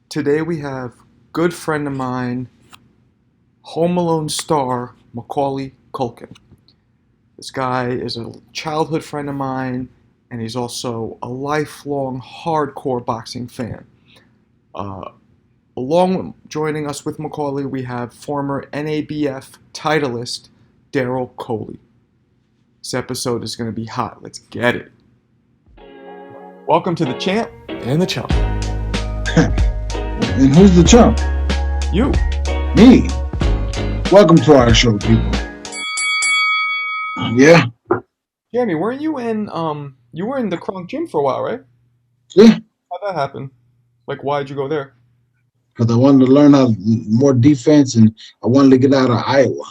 Today we have good friend of mine, Home Alone star Macaulay Culkin. This guy is a childhood friend of mine, and he's also a lifelong hardcore boxing fan. Uh, joining us with Macaulay, we have former NABF titleist Derrell Coley. This episode is going to be hot. Let's get it. Welcome to the champ and the chump. And who's the chump? You. Me. Welcome to our show, people. Yeah. Jeremy, weren't you in you were in the Kronk gym for a while, right? Yeah. How'd that happen? Like, why'd you go there? Because I wanted to learn how more defense, and I wanted to get out of Iowa.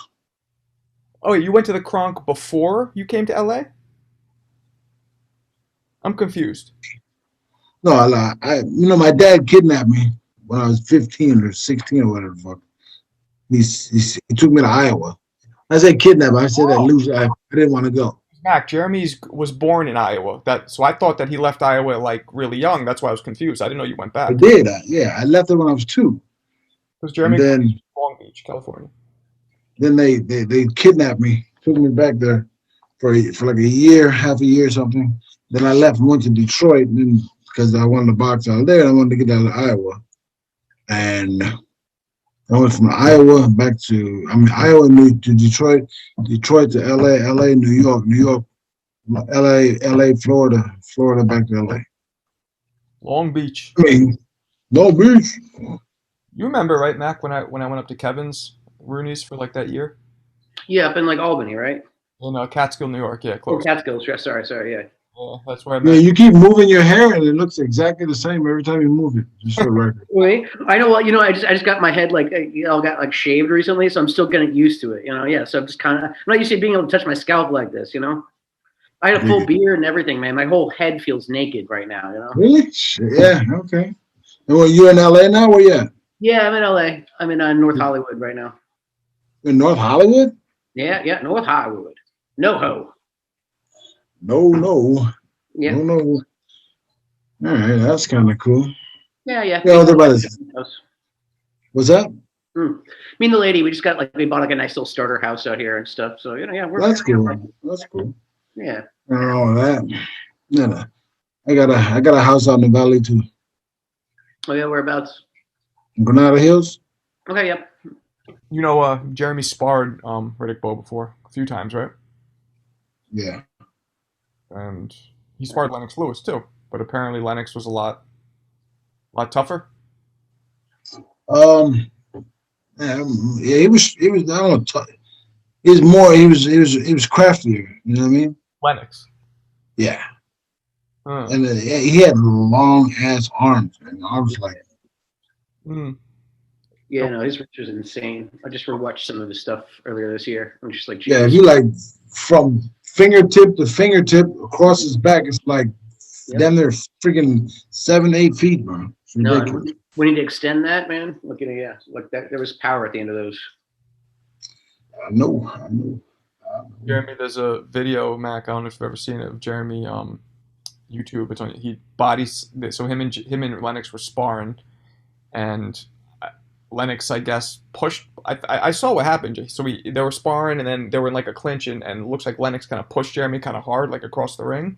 Oh, you went to the Kronk before you came to LA? I'm confused. No, my dad kidnapped me when I was 15 or 16 or whatever the fuck. He took me to Iowa. I said kidnap. I said that loose. I didn't want to go. Mac, Jeremy's was born in Iowa. So I thought that he left Iowa like really young. That's why I was confused. I didn't know you went I back. did. I left it when I was 2. Because And Jeremy then from Long Beach, California. they kidnapped me, took me back there for like a year, half a year or something. Then I left and went to Detroit because I wanted to box out there. I wanted to get out of Iowa. And I went from Iowa Iowa to Detroit, Detroit to LA, LA, New York, New York, LA, Florida, Florida back to LA. Long Beach. I mean, Long Beach. You remember, right, Mac, when I went up to Kevin's Rooney's for like that year? Yeah, up in like Albany, right? In Catskill, New York. Yeah, Oh, close. Catskills. Yeah, sorry, yeah. Yeah, that's where I Yeah, met. you keep moving your hair and it looks exactly the same every time you move it. Just for the record. Wait, I know. Well, I just got my head like got like shaved recently, so I'm still getting used to it. Yeah, so I'm just kind of I'm not used to being able to touch my scalp like this. I had a full beard and everything, man. My whole head feels naked right now. Really? Yeah. Okay. And well, you in LA now? Where you at? Yeah, I'm in LA. I'm in North Hollywood right now. In North Hollywood? Yeah, North Hollywood. No ho. No. Yeah. No. All right, that's kind of cool. Yeah. Yeah, what's that? Me and the lady, we bought like a nice little starter house out here and stuff. So That's cool. That's cool. Yeah. I don't know that. Yeah, I got a house out in the valley too. Oh yeah, whereabouts? Granada Hills. Okay, yep. Jeremy sparred Riddick Bowe before a few times, right? Yeah. And he sparred Lennox Lewis too, but apparently Lennox was a lot tougher. Yeah, he was. I don't know. He was more. He was craftier. You know what I mean? Lennox. Yeah. Huh. And he had long ass arms, and I was like, Yeah, no, his reach was insane. I just rewatched some of his stuff earlier this year. I'm just like, geez. yeah, he like from fingertip to fingertip across his back. It's like damn near freaking 7-8 feet, bro. No, we need to extend that, man. Look at it, yeah, like that. There was power at the end of those. I know. Jeremy, there's a video, Mac. I don't know if you've ever seen it of Jeremy. YouTube. It's on. He bodies. So him and Lennox were sparring, and Lennox, I guess, pushed. I saw what happened. So they were sparring, and then they were in like a clinch, and it looks like Lennox kind of pushed Jeremy kind of hard, like across the ring,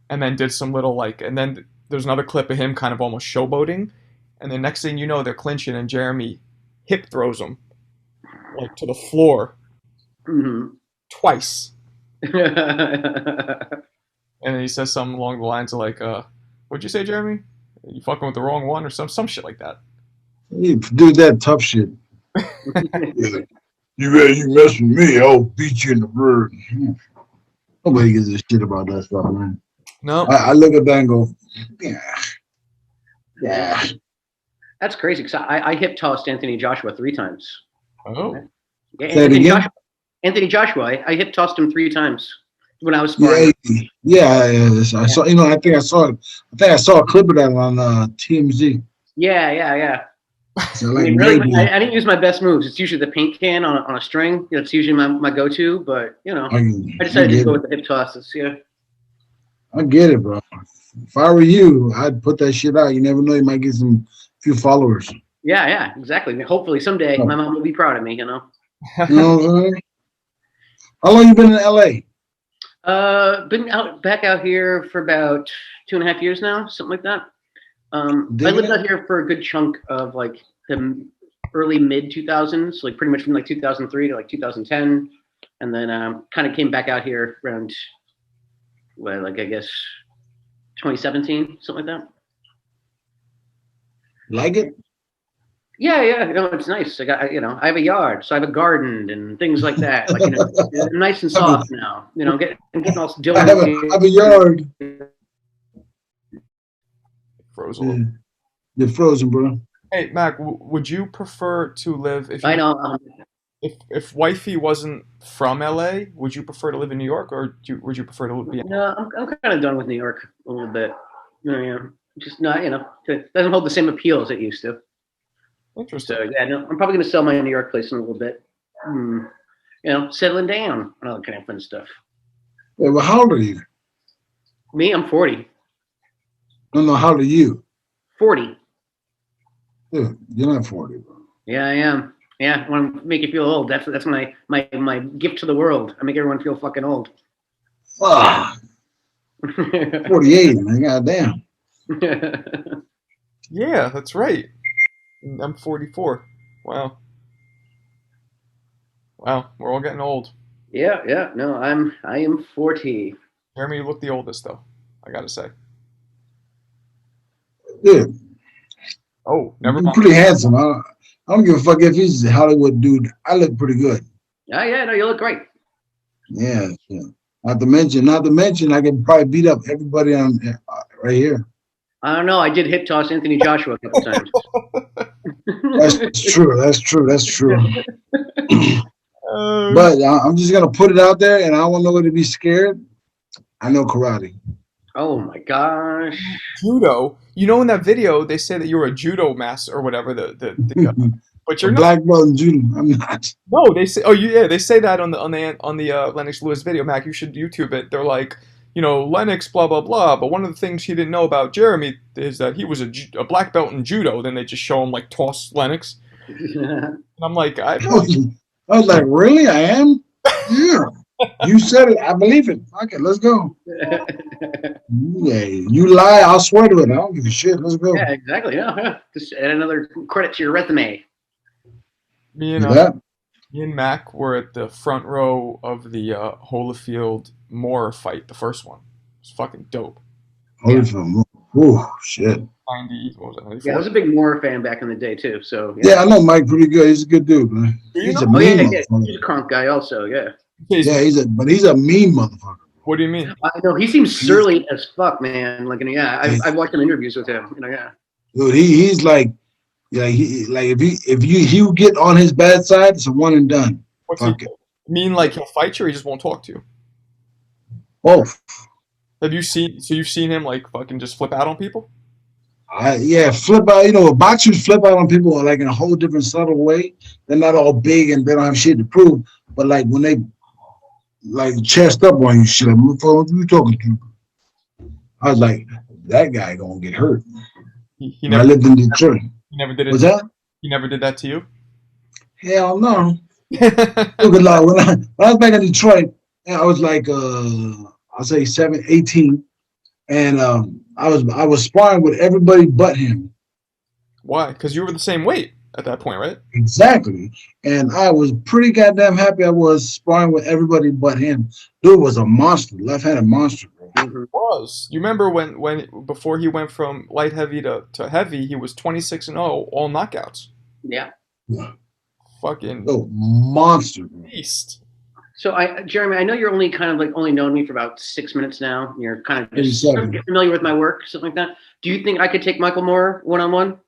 and then did some little like, and then there's another clip of him kind of almost showboating, and the next thing you know, they're clinching, and Jeremy hip throws him like to the floor twice, and then he says something along the lines of like, "What'd you say, Jeremy? You fucking with the wrong one," or some shit like that. You do that tough shit. Yeah. You mess with me, I'll beat you in the bird. Nobody gives a shit about that stuff, man. No. I look at that and go, yeah. That's crazy because I hip tossed Anthony Joshua 3 times. Oh. Yeah, Anthony Joshua. I hip tossed him 3 times when I was sparring. Yeah. I saw. I think I saw a clip of that on TMZ. Yeah. So, like, really, I didn't use my best moves. It's usually the paint can on a string. It's usually my go-to. But I decided to go with the hip tosses. Yeah. I get it, bro. if I were you, I'd put that shit out. You never know, you might get some few followers. Yeah, exactly. Hopefully someday my mom will be proud of me. You know what I'm saying? How long you been in LA? Been back out here for about 2.5 years now, something like that. I lived out here for a good chunk of like the early mid 2000s, like pretty much from like 2003 to like 2010, and then kind of came back out here around, well, like I guess 2017, something like that. Like it? Yeah, it's nice. I got, I have a yard, so I have a garden and things like that. Like, it's nice and soft now. Getting all I have a yard. Frozen. You're frozen, bro. Hey, Mac, would you prefer to live if you, I know. if wifey wasn't from LA? Would you prefer to live in New York, or would you prefer to be? No, I'm kind of done with New York a little bit. Just not. It doesn't hold the same appeal as it used to. Interesting. So yeah, no, I'm probably going to sell my New York place in a little bit. Settling down and all that kind of fun stuff. Yeah, well, how old are you? Me, I'm 40. No, how old are you? 40. Dude, you're not 40, bro. Yeah, I am. Yeah, I want to make you feel old. That's my gift to the world. I make everyone feel fucking old. Fuck. 48, man. Goddamn. Yeah, that's right. I'm 44. Wow. Wow, we're all getting old. Yeah. No, I am 40. Jeremy, you look the oldest though, I gotta say. Dude. Oh, never You're mind. pretty handsome. I don't give a fuck if he's a Hollywood dude. I look pretty good. Yeah, no, you look great. Yeah. Not to mention, I can probably beat up everybody on right here. I don't know. I did hip toss Anthony Joshua a couple times. That's true. But I'm just gonna put it out there, and I don't want nobody to be scared. I know karate. Oh my gosh. Judo. In that video they say that you're a judo master or whatever. But you're a not. Black belt in judo. I'm not. No, they say. Oh, yeah, they say that on the Lennox Lewis video. Mac, you should YouTube it. They're like, Lennox, blah blah blah. But one of the things he didn't know about Jeremy is that he was a black belt in judo. Then they just show him like toss Lennox. And I'm like, I was like, really? I am? Yeah. You said it. I believe it. Okay, let's go. Yeah, you lie, I'll swear to it. I don't give a shit. Let's go. Yeah, exactly. Yeah. Just add another credit to your resume. Me and Mac were at the front row of the Holyfield Moore fight, the first one. It was fucking dope. Holyfield Moore. Oh shit. 90. What was it? 94? Yeah, I was a big Moore fan back in the day too. So yeah, I know Mike pretty good. He's a good dude, man. He's a mean motherfucker. He's a crunk guy, also. Yeah. Yeah, he's a mean motherfucker. What do you mean? I know he seems surly as fuck, man. Like, I've watched some interviews with him. Yeah. Dude, he's like, if you get on his bad side, it's a one and done. What's he mean? Like he'll fight you, or he just won't talk to you? Both. Have you seen? So you've seen him like fucking just flip out on people? Flip out. Boxers flip out on people like in a whole different subtle way. They're not all big and they don't have shit to prove. But like when they like chest up on you, shit, like, what you talking to? I was like, that guy gonna get hurt. He never, I lived in Detroit. He never did it. Was that? He never did that to you? Hell no. Look, like, when I was back in Detroit, I was like I'll say 18, and I was sparring with everybody but him. Why? Because you were the same weight at that point, right? Exactly. And I was pretty goddamn happy I was sparring with everybody but him. Dude was a monster, left-handed monster, bro. Mm-hmm. Was. You remember when before he went from light heavy to heavy, he was 26-0, all knockouts. Yeah. Fucking monster, bro. Beast. So Jeremy, I know you're only known me for about 6 minutes now. You're kind of just getting familiar with my work, something like that. Do you think I could take Michael Moore one-on-one?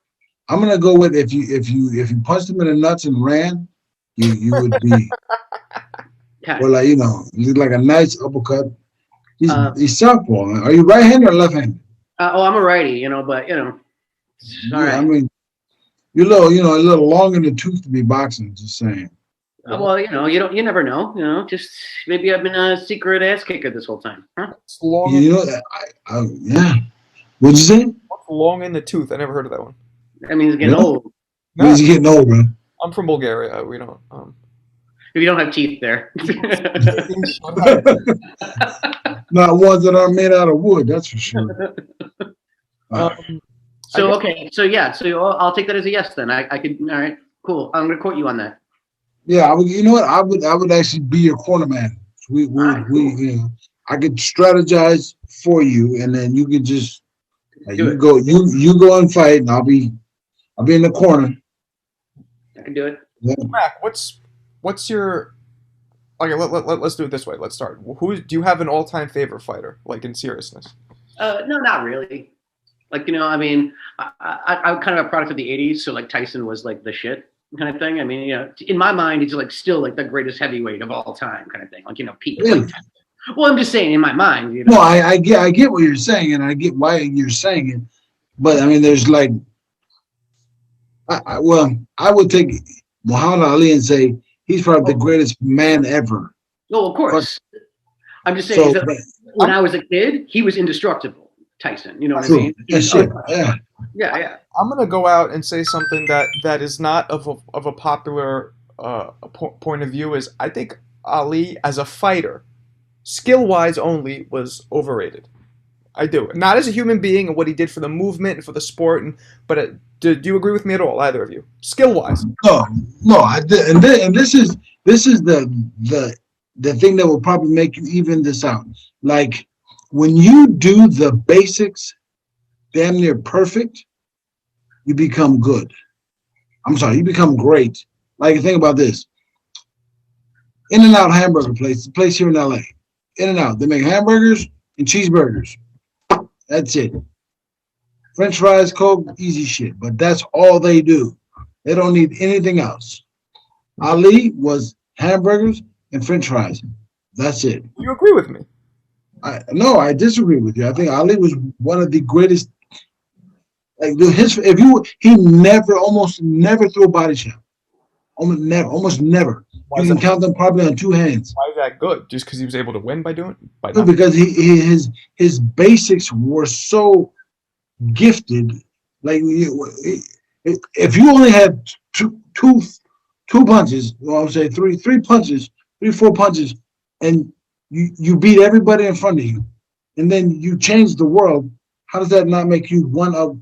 I'm gonna go with if you punched him in the nuts and ran, you would be or like like a nice uppercut. He's southpaw. Are you right-handed or left-handed? I'm a righty, but all right. I mean, you're a little long in the tooth to be boxing. Just saying. Well, you never know. Just maybe I've been a secret ass kicker this whole time. Huh? Yeah. What'd you say? What's long in the tooth? I never heard of that one. I mean, it's getting Really? old. No, Means you're getting old, bro. I'm from Bulgaria. We don't. If you don't have teeth there. Not ones that are made out of wood, that's for sure. So okay, so yeah, so I'll take that as a yes then. I could. All right, cool. I'm gonna quote you on that. Yeah, you know what? I would actually be your corner man. Right, cool. You know, I could strategize for you, and then you could just Do it. you go and fight, and I'll be in the corner. I can do it. Yeah. Mac, what's your okay? Let's do it this way. Let's start. Do you have an all-time favorite fighter, like in seriousness? No, not really. Like, you know, I mean, I'm kind of a product of the '80s, so like Tyson was like the shit kind of thing. I mean, you know, in my mind, he's like still like the greatest heavyweight of all time kind of thing. Like, you know, peak. Really? Like, well, I'm just saying in my mind, you know. No, I get what you're saying, and I get why you're saying it, but I mean, there's like, I would take Muhammad Ali and say he's probably the greatest man ever. No, of course. I'm just saying So, that when I was a kid, he was indestructible, Tyson. You know what I true. mean? Yeah. Yeah. I'm gonna go out and say something that is not of a popular point of view. Is I think Ali as a fighter, skill wise only, was overrated. I do. Not as a human being and what he did for the movement and for the sport. But do you agree with me at all, either of you? Skill wise. No. And this is the thing that will probably make you even this out. Like when you do the basics damn near perfect, you become good. I'm sorry, you become great. Like think about this. In-N-Out hamburger place, the place here in LA. In-N-Out. They make hamburgers and cheeseburgers. That's it. French fries, Coke, easy shit. But that's all they do. They don't need anything else. Ali was hamburgers and French fries. That's it. You agree with me? No, I disagree with you. I think Ali was one of the greatest. Like he almost never threw a body shot. Almost never. You can count them probably on two hands. Why is that good? Just because he was able to win by doing? No, because his basics were so gifted. Like if you only had two punches, well, I would say three, four punches, and you beat everybody in front of you, and then you change the world. How does that not make you one of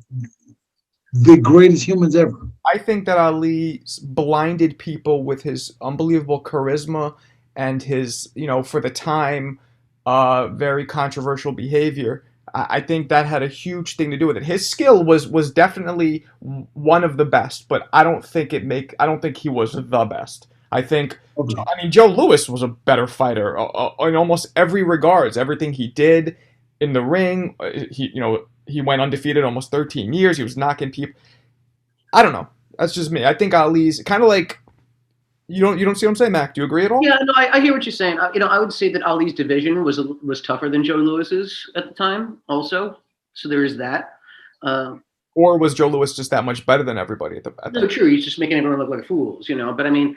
the greatest humans ever? I think that Ali blinded people with his unbelievable charisma and his, for the time, very controversial behavior. I think that had a huge thing to do with it. His skill was definitely one of the best, but I don't think he was the best. I think, Okay. I mean, Joe Louis was a better fighter in almost every regards. Everything he did in the ring, he went undefeated almost 13 years. He was knocking people. I don't know. That's just me. I think Ali's kind of like, you don't see what I'm saying, Mac? Do you agree at all? Yeah, no, I hear what you're saying. I would say that Ali's division was tougher than Joe Louis's at the time, also. So there is that. Or was Joe Louis just that much better than everybody No, true. He's just making everyone look like fools, But I mean,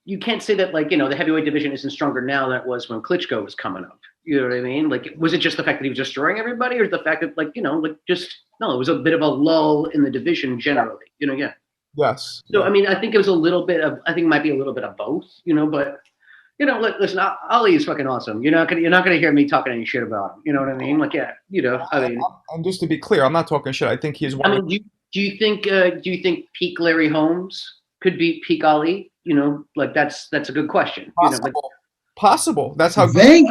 you can't say that the heavyweight division isn't stronger now than it was when Klitschko was coming up. You know what I mean? Like, was it just the fact that he was destroying everybody, or the fact that it was a bit of a lull in the division generally. Yeah. Yes. So I mean, I think it was a little bit of. I think it might be a little bit of both. But listen, Ali is fucking awesome. You're not gonna hear me talking any shit about him. You know what I mean? Like, yeah, I mean. And just to be clear, I'm not talking shit. I think he's one. I mean, do you think peak Larry Holmes could beat peak Ali? That's a good question. Possible. That's how. Think?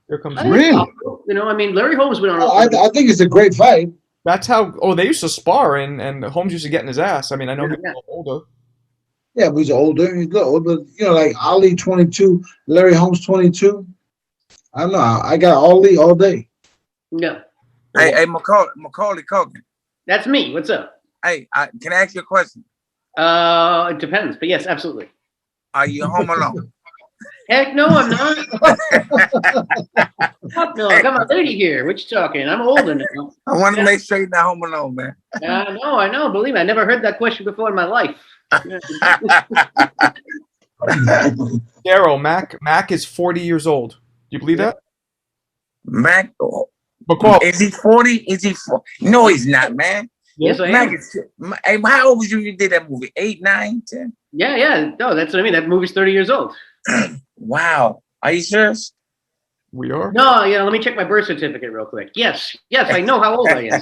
Here comes Really? I mean, Larry Holmes went on. I think it's a great fight. That's how. Oh, they used to spar, and Holmes used to get in his ass. I mean, I know he's a little older. Yeah, but he's older. He's a little older. Like Ali 22, Larry Holmes 22. I don't know. I got Ali all day. Yeah. Hey, Macaulay Culkin. That's me. What's up? Hey, can I ask you a question? It depends, but yes, absolutely. Are you home alone? Heck no, I'm not. Fuck no, I got my lady here. What you talking? I'm older now. I want to make sure you're not home alone, man. I know. Believe me, I never heard that question before in my life. Derrell, Mac is 40 years old. Do you believe that? Mac, Macaulay. Is he 40? Is he 40? No, he's not, man. Yes, I am. Hey, how old was you when you did that movie? 8, 9, 10? Yeah. No, that's what I mean. That movie's 30 years old. Wow. Are you serious? We are. No, let me check my birth certificate real quick. Yes, I know how old I am.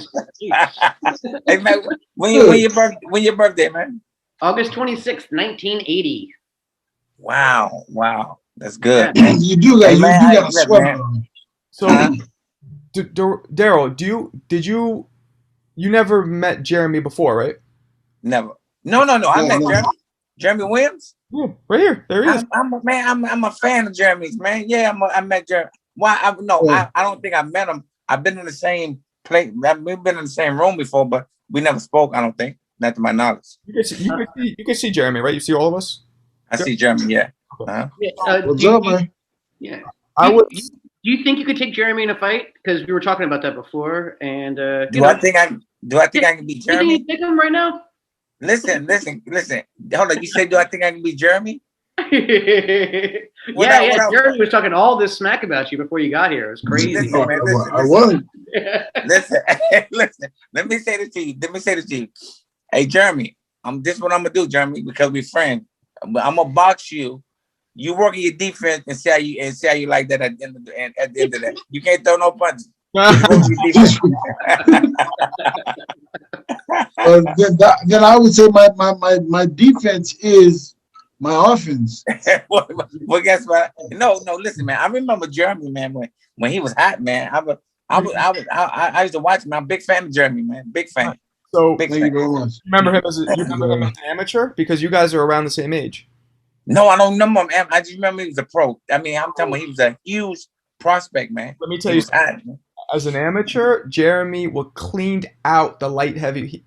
Hey, man, when your birthday, man? August 26th, 1980. Wow. That's good. Yeah. You do got Hey, man, you got a sweater on. So, Derrell, you never met Jeremy before, right? Never. No. I met Jeremy. Jeremy Williams. Yeah, right here. There he is. I'm a fan of Jeremy's, man. Yeah, I met Jeremy. Why? I don't think I met him. I've been in the same place. We've been in the same room before, but we never spoke. I don't think, not to my knowledge. You can see Jeremy, right? You see all of us. I see Jeremy. Yeah. What's up, man? Yeah. Do you think you could take Jeremy in a fight? Because we were talking about that before. And do I think I can beat Jeremy? You think you take him right now? Listen. Hold on. You said, do I think I can beat Jeremy? Jeremy was talking all this smack about you before you got here. It was crazy. Listen, man, I was. Listen. Let me say this to you. Hey, Jeremy, this is what I'm gonna do, Jeremy, because we're friends. I'm gonna box you. You work on your defense and see how you like that at the end of that. You can't throw no punches. Then I would say my defense is my offense. Well, guess what? No, listen, man. I remember Jeremy, man, when he was hot, man. I used to watch him. I'm a big fan of Jeremy, man. Big fan. So thank you very much. Remember him as an amateur because you guys are around the same age. No, I don't remember him. I just remember he was a pro. I mean, I'm telling you, he was a huge prospect, man. Let me tell you something. As an amateur, Jeremy cleaned out the light heavyweight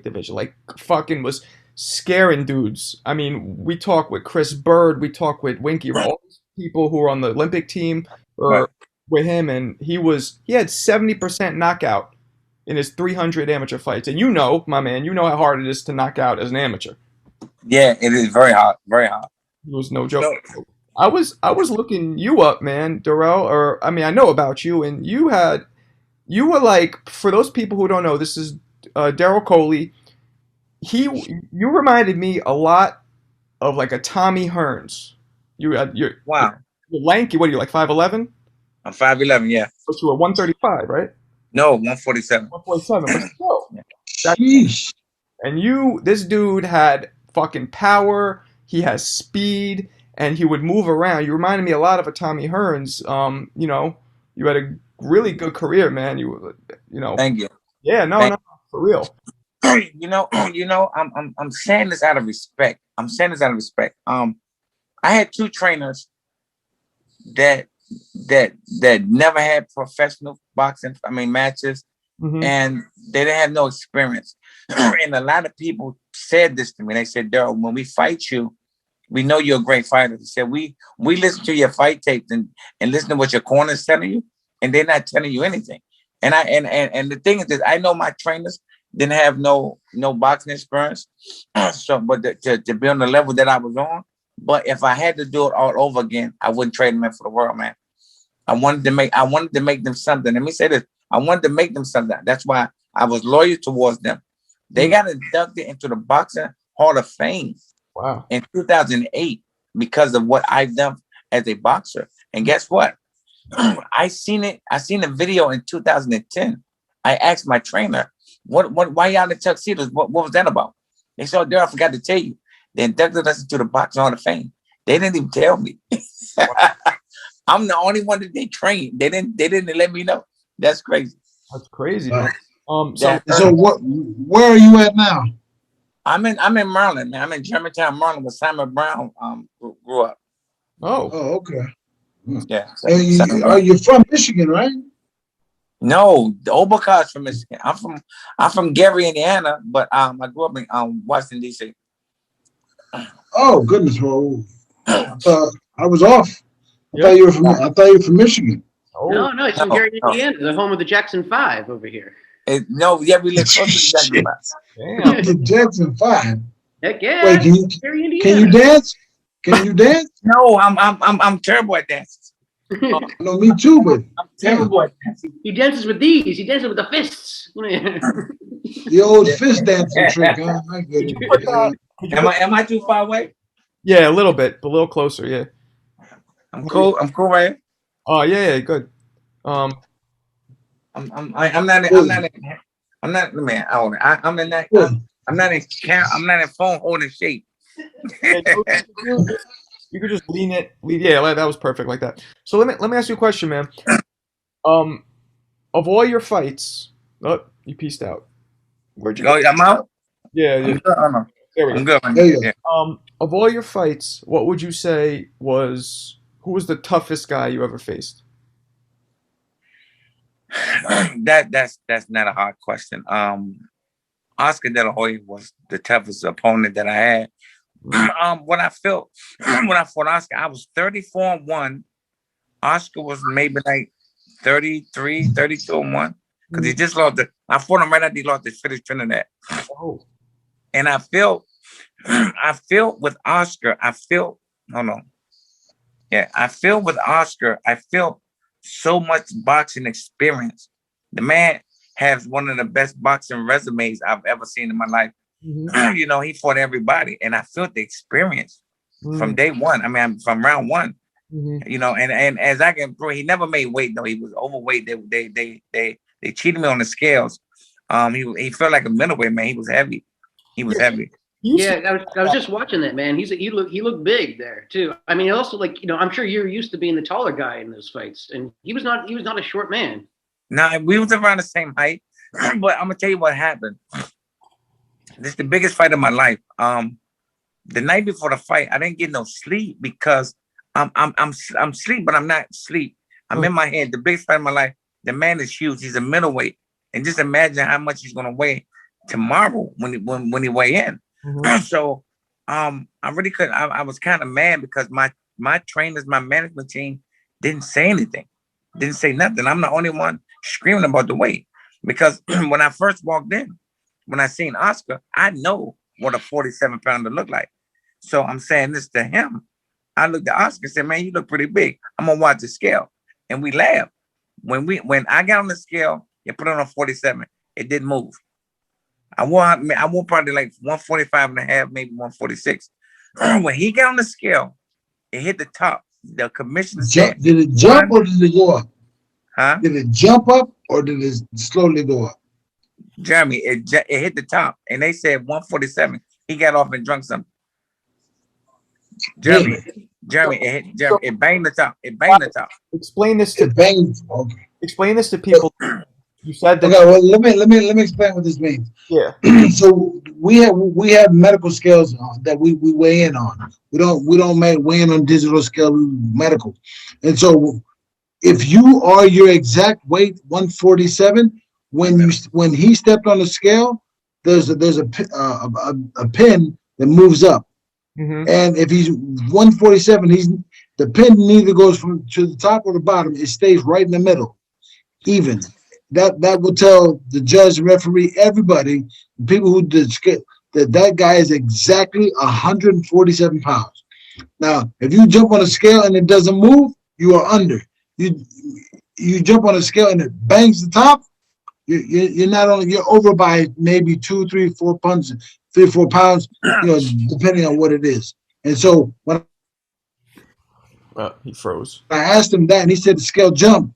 division. Like fucking was scaring dudes. I mean, we talk with Chris Bird, we talk with Winky, all these people who are on the Olympic team with him, and he had 70% knockout in his 300 amateur fights. And you know, my man, you know how hard it is to knock out as an amateur. Yeah, it is very hard, very hard. It was no joke. No. I was looking you up, man, Derrell. I know about you, and you were like, for those people who don't know, this is Derrell Coley. You reminded me a lot of like a Tommy Hearns. You're lanky. What are you, like 5'11"? I'm 5'11", yeah. But you were 135, right? No, 147. 147. But still, and this dude had fucking power. He has speed, and he would move around. You reminded me a lot of a Tommy Hearns. You had a really good career, man. Thank you. Yeah, no, for real. I'm saying this out of respect. I had two trainers that never had professional boxing, matches, and they didn't have no experience. And a lot of people said this to me. They said, Derrell, when we fight you, we know you're a great fighter. They said, we listen to your fight tapes and listen to what your corner's telling you, and they're not telling you anything. And the thing is that I know my trainers didn't have no boxing experience, but to be on the level that I was on. But if I had to do it all over again, I wouldn't trade them in for the world, man. I wanted to make them something. Let me say this. I wanted to make them something. That's why I was loyal towards them. They got inducted into the Boxing Hall of Fame in 2008 because of what I've done as a boxer. And guess what? I seen the video in 2010. I asked my trainer, why y'all in tuxedos? What was that about? They said, Derrell, I forgot to tell you. They inducted us into the Boxing Hall of Fame. They didn't even tell me. I'm the only one that they trained. They didn't let me know. That's crazy. That's crazy. So where are you at now? I'm in Maryland, man. I'm in Germantown, Maryland, where Simon Brown grew up. Oh, okay. Yeah. You're from Michigan, right? No, the Oberkars from Michigan. I'm from Gary, Indiana, but I grew up in Washington, D.C. Oh goodness, well, I was off. I thought you were from Michigan. No, it's from Gary, Indiana, the home of the Jackson 5 over here. We live close to the Jackson 5. The Jackson 5. Heck yeah! Wait, can you dance? Can you dance? No, I'm terrible at dancing. No, me too, but I'm terrible at He dances with these. He dances with the fists. the old fist dancing trick, huh? I get Could it. you put Yeah. that? Could you Am put, I too far away? yeah, a little bit, but a little closer. Yeah. I'm cool. I'm cool, right? Oh, yeah, good. I'm not. I'm not. Man, I'm in that. Good. I'm not in. I'm not in phone holding shape. Yeah, you could just yeah, that was perfect like that. So let me ask you a question, man. Um, of all your fights, oh, you pieced out. Where'd you Go. go? I'm out. Yeah, I'm yeah. good. Oh, no. There we I'm go. good. There you go. Yeah. Of all your fights, what would you say was who was the toughest guy you ever faced? That's not a hard question. Oscar De La Hoya was the toughest opponent that I had. When I felt when I fought Oscar, I was 34-1. Oscar was maybe like 33, 32-1. Because he just lost I fought him right after he lost the finish Trinidad. Oh, And I felt with Oscar, hold on. Yeah, I feel with Oscar, I feel so much boxing experience. The man has one of the best boxing resumes I've ever seen in my life. You know, he fought everybody, and I felt the experience from day one. I mean, from round one. You know, and as I can prove, he never made weight though. He was overweight. They cheated me on the scales. He felt like a middleweight man. He was heavy. He was heavy. Yeah, I was just watching that, man. He looked big there too. I mean, also like I'm sure you're used to being the taller guy in those fights, and he was not a short man. Now we was around the same height, but I'm gonna tell you what happened. This is the biggest fight of my life. The night before the fight, I didn't get no sleep because I'm sleep, but I'm not sleep. I'm in my head. The biggest fight of my life. The man is huge. He's a middleweight, and just imagine how much he's gonna weigh tomorrow when he weigh in. So, I really couldn't. I was kind of mad because my trainers, my management team, didn't say anything, didn't say nothing. I'm the only one screaming about the weight because when I first walked in, when I seen Oscar, I know what a 47-pounder looked like. So I'm saying this to him. I looked at Oscar and said, "Man, you look pretty big. I'm gonna watch the scale," and we laughed. When I got on the scale and put it on 47, it didn't move. I wore probably like 145 and a half, maybe 146. When he got on the scale, it hit the top. The commissioner said, Did it jump or did it go up? Huh? Did it jump up or did it slowly go up? Jeremy, it hit the top, and they said 147. He got off and drunk something. Jeremy, it banged the top. It banged the top. explain this to It banged. Okay. explain this to people. You said that. Okay. Well, let me explain what this means. Yeah. So we have medical scales that we weigh in on. We don't weigh in on digital scale. We medical, and so if you are your exact weight 147 when he stepped on the scale, there's a pin that moves up. And if he's 147, the pin neither goes from to the top or the bottom. It stays right in the middle, even. That will tell the judge, referee, everybody, people who did that guy is exactly 147 pounds. Now, if you jump on a scale and it doesn't move, you are under. You jump on a scale and it bangs the top, you're not only you're over by maybe 2, 3, 4 pounds, 3 or 4 pounds, depending on what it is. And so when He froze. I asked him that, and he said the scale jumped,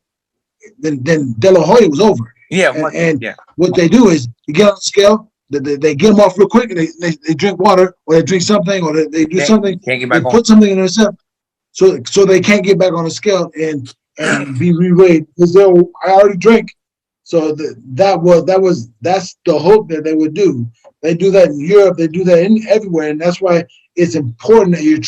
then De La Hoya was over. Yeah, what they do is you get on the scale, they get them off real quick, and they drink water or they drink something or they do something. They put something in their step, so they can't get back on the scale and be re-weighed because I already drank. So that's the hope that they would do. They do that in Europe. They do that everywhere, and that's why it's important that your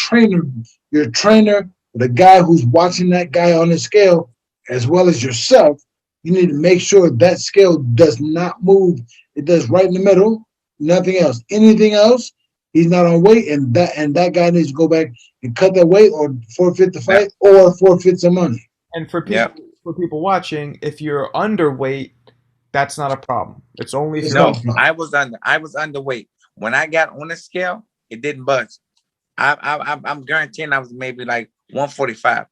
trainer, the guy who's watching that guy on the scale, as well as yourself, you need to make sure that scale does not move. It does right in the middle, nothing else. Anything else, he's not on weight, and that guy needs to go back and cut that weight or forfeit the fight or forfeit some money. And for people watching, if you're underweight, that's not a problem. It's only if I was underweight. When I got on the scale, it didn't budge. I'm guaranteeing I was maybe like 145.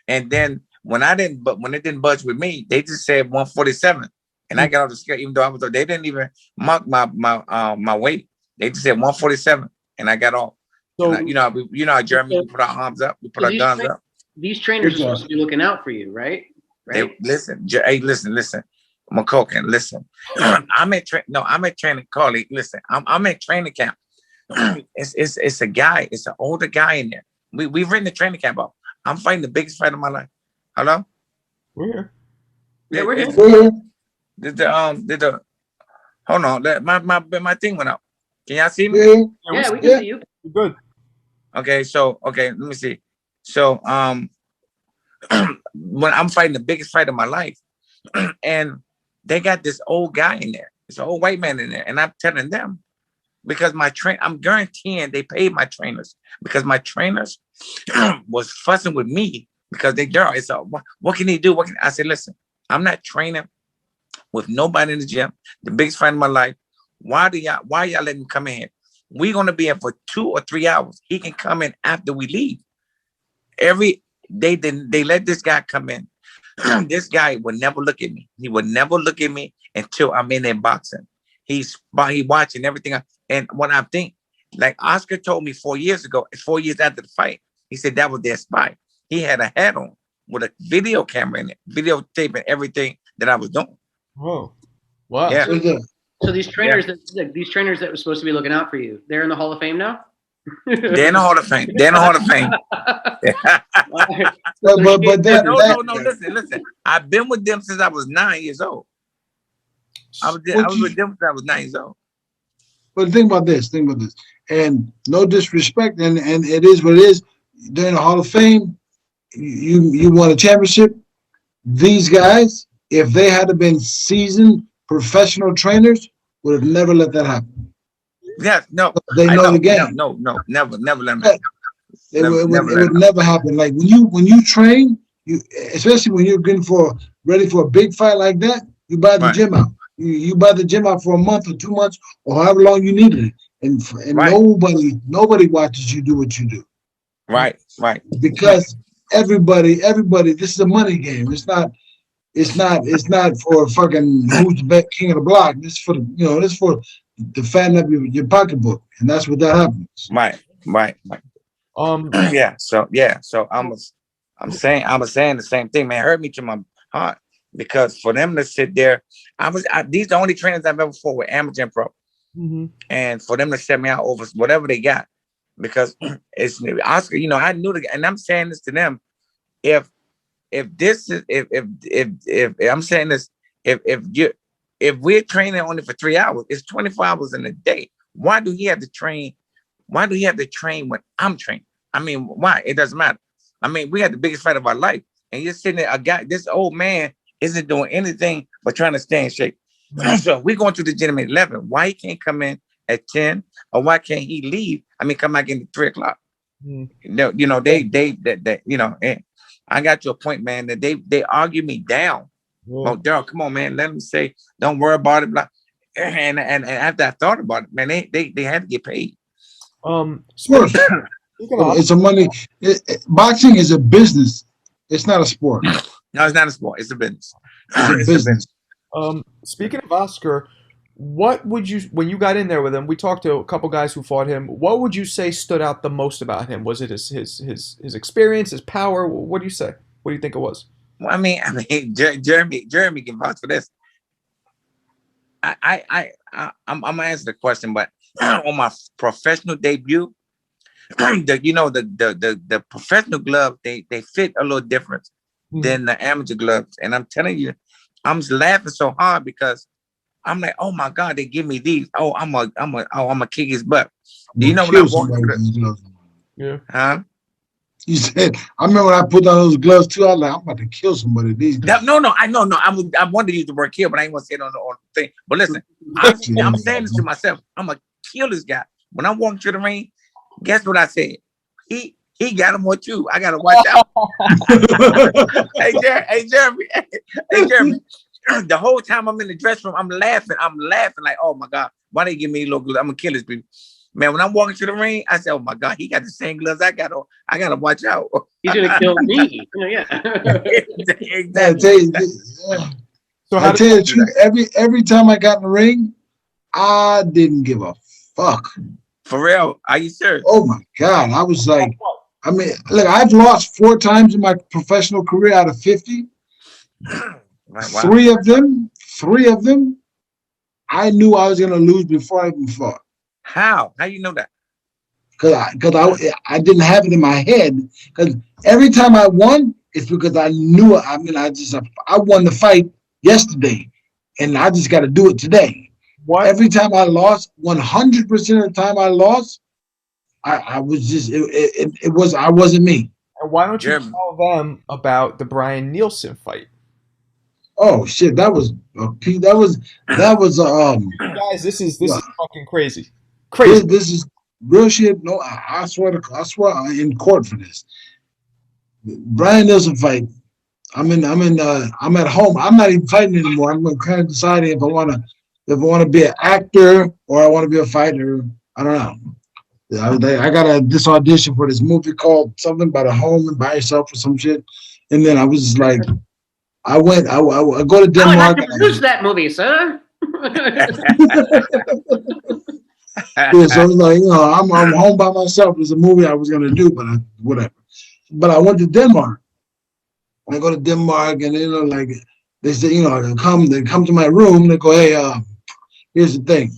And then when it didn't budge with me, they just said 147, and I got off the scale. Even though they didn't even mark my weight. They just said 147, and I got off. So Jeremy, we put our arms up, we put our guns up. These trainers are supposed to be looking out for you, right? Hey, listen, McCulkin, listen. I'm at training. Carly, listen. I'm at training camp. It's a guy. It's an older guy in there. We've written the training camp up. I'm fighting the biggest fight of my life. Hello? We're here. Yeah, we're here. Hold on. My thing went out. Can y'all see me? Yeah, we can see you. Good. Okay, let me see. So when I'm fighting the biggest fight of my life, and they got this old guy in there, this old white man in there, and I'm telling them, because I'm guaranteeing they paid my trainers, because my trainers was fussing with me because it's what can he do? I said, listen, I'm not training with nobody in the gym, the biggest fight of my life. Why y'all letting him come in here? We're gonna be in for 2 or 3 hours. He can come in after we leave. They let this guy come in. This guy would never look at me. He would never look at me until I'm in there boxing. He's watching everything. And what I think, like Oscar told me 4 years ago, 4 years after the fight, he said that was their spy. He had a hat on with a video camera in it, videotaping everything that I was doing. Oh, wow. Yeah. So these trainers that were supposed to be looking out for you, they're in the Hall of Fame now? They're in the Hall of Fame. No. Listen. I've been with them since I was 9 years old. I was with them since I was 9 years old. But think about this, and no disrespect, and it is what it is. They're in the Hall of Fame. You won a championship. These guys, if they had been seasoned professional trainers, would have never let that happen. Yes, no. They know the game. No, never let them happen. It would never happen. Like when you train, especially when you're ready for a big fight like that, you buy the gym out. You buy the gym out for a month or 2 months or however long you needed it, and nobody watches you do what you do. Right. Because everybody, this is a money game. It's not for fucking who's the best king of the block. This is for this for to fatten up your pocketbook, and that's what that happens. Right. So I'm saying the same thing, man. It hurt me to my heart because for them to sit there, these are the only trainers I've ever fought with, amateur and pro, and for them to set me out over whatever they got, because it's Oscar. I knew and I'm saying this to them. If I'm saying this, if we're training only for 3 hours, it's 24 hours in a day. Why do he have to train? Why do he have to train when I'm training? I mean, why? It doesn't matter. I mean, we had the biggest fight of our life, and you're sitting there. This old man isn't doing anything but trying to stay in shape. So we're going to the gym at 11. Why he can't come in at 10, or why can't he leave? I mean, come back in at 3 o'clock. I got to a point, man, that they argue me down. Oh, Derrell, come on, man. Let them say, don't worry about it. Blah. And after I thought about it, man, they had to get paid. Sport. It's a money. Boxing is a business. It's not a sport. No, it's not a sport. It's a business. It's a business. Speaking of Oscar, what would you, when you got in there with him, we talked to a couple guys who fought him. What would you say stood out the most about him? Was it his experience, his power? What do you say? What do you think it was? Well, I mean, Jeremy can vouch for this. I'm gonna answer the question, but on my professional debut, the professional gloves they fit a little different than the amateur gloves, and I'm telling you, I'm just laughing so hard because I'm like, oh my God, they give me these. Oh, I'm a kick his butt. Do you know when I walked through Yeah. You said, I remember when I put on those gloves too. I was like, I'm about to kill somebody. These guys. No, I know. I wanted to use the word kill, but I ain't want to say it on the thing. But listen, I'm saying this to myself. I'm gonna kill this guy. When I walked through the ring, guess what I said? He got him with you. I gotta watch out. Hey Jeremy. The whole time I'm in the dressing room, I'm laughing like, oh my God, why they give me a little glove? I'm gonna kill this people. Man, when I'm walking to the ring, I say, "Oh my God, he got the same gloves I got on. I gotta watch out." He's gonna kill me. Yeah. Exactly. So I tell you the truth, every time I got in the ring, I didn't give a fuck. For real? Are you serious? Oh my God. I was like, I mean, look, I've lost 4 times in my professional career out of 50. Wow. 3 of them, I knew I was gonna lose before I even fought. How? How you know that? Because I didn't have it in my head. Because every time I won, it's because I knew it. I mean, I won the fight yesterday, and I just got to do it today. What? Every time I lost, 100% of the time I lost, I was just I wasn't me. And why don't you tell them about the Brian Nielsen fight? Oh shit, that was guys, this is fucking crazy. Crazy. This is real shit. No, I swear I'm in court for this. Brian Nielsen fight. I'm at home. I'm not even fighting anymore. I'm kind of deciding if I want to be an actor or I want to be a fighter. I don't know. I got this audition for this movie called something about a home and by yourself or some shit. And then I was just like, I go to Denmark. I would like to produce that movie, sir. Yeah, so like, I'm home by myself. It's a movie I was gonna do, but whatever. But I went to Denmark. I go to Denmark, and like they say, they come to my room. And they go, hey, here's the thing.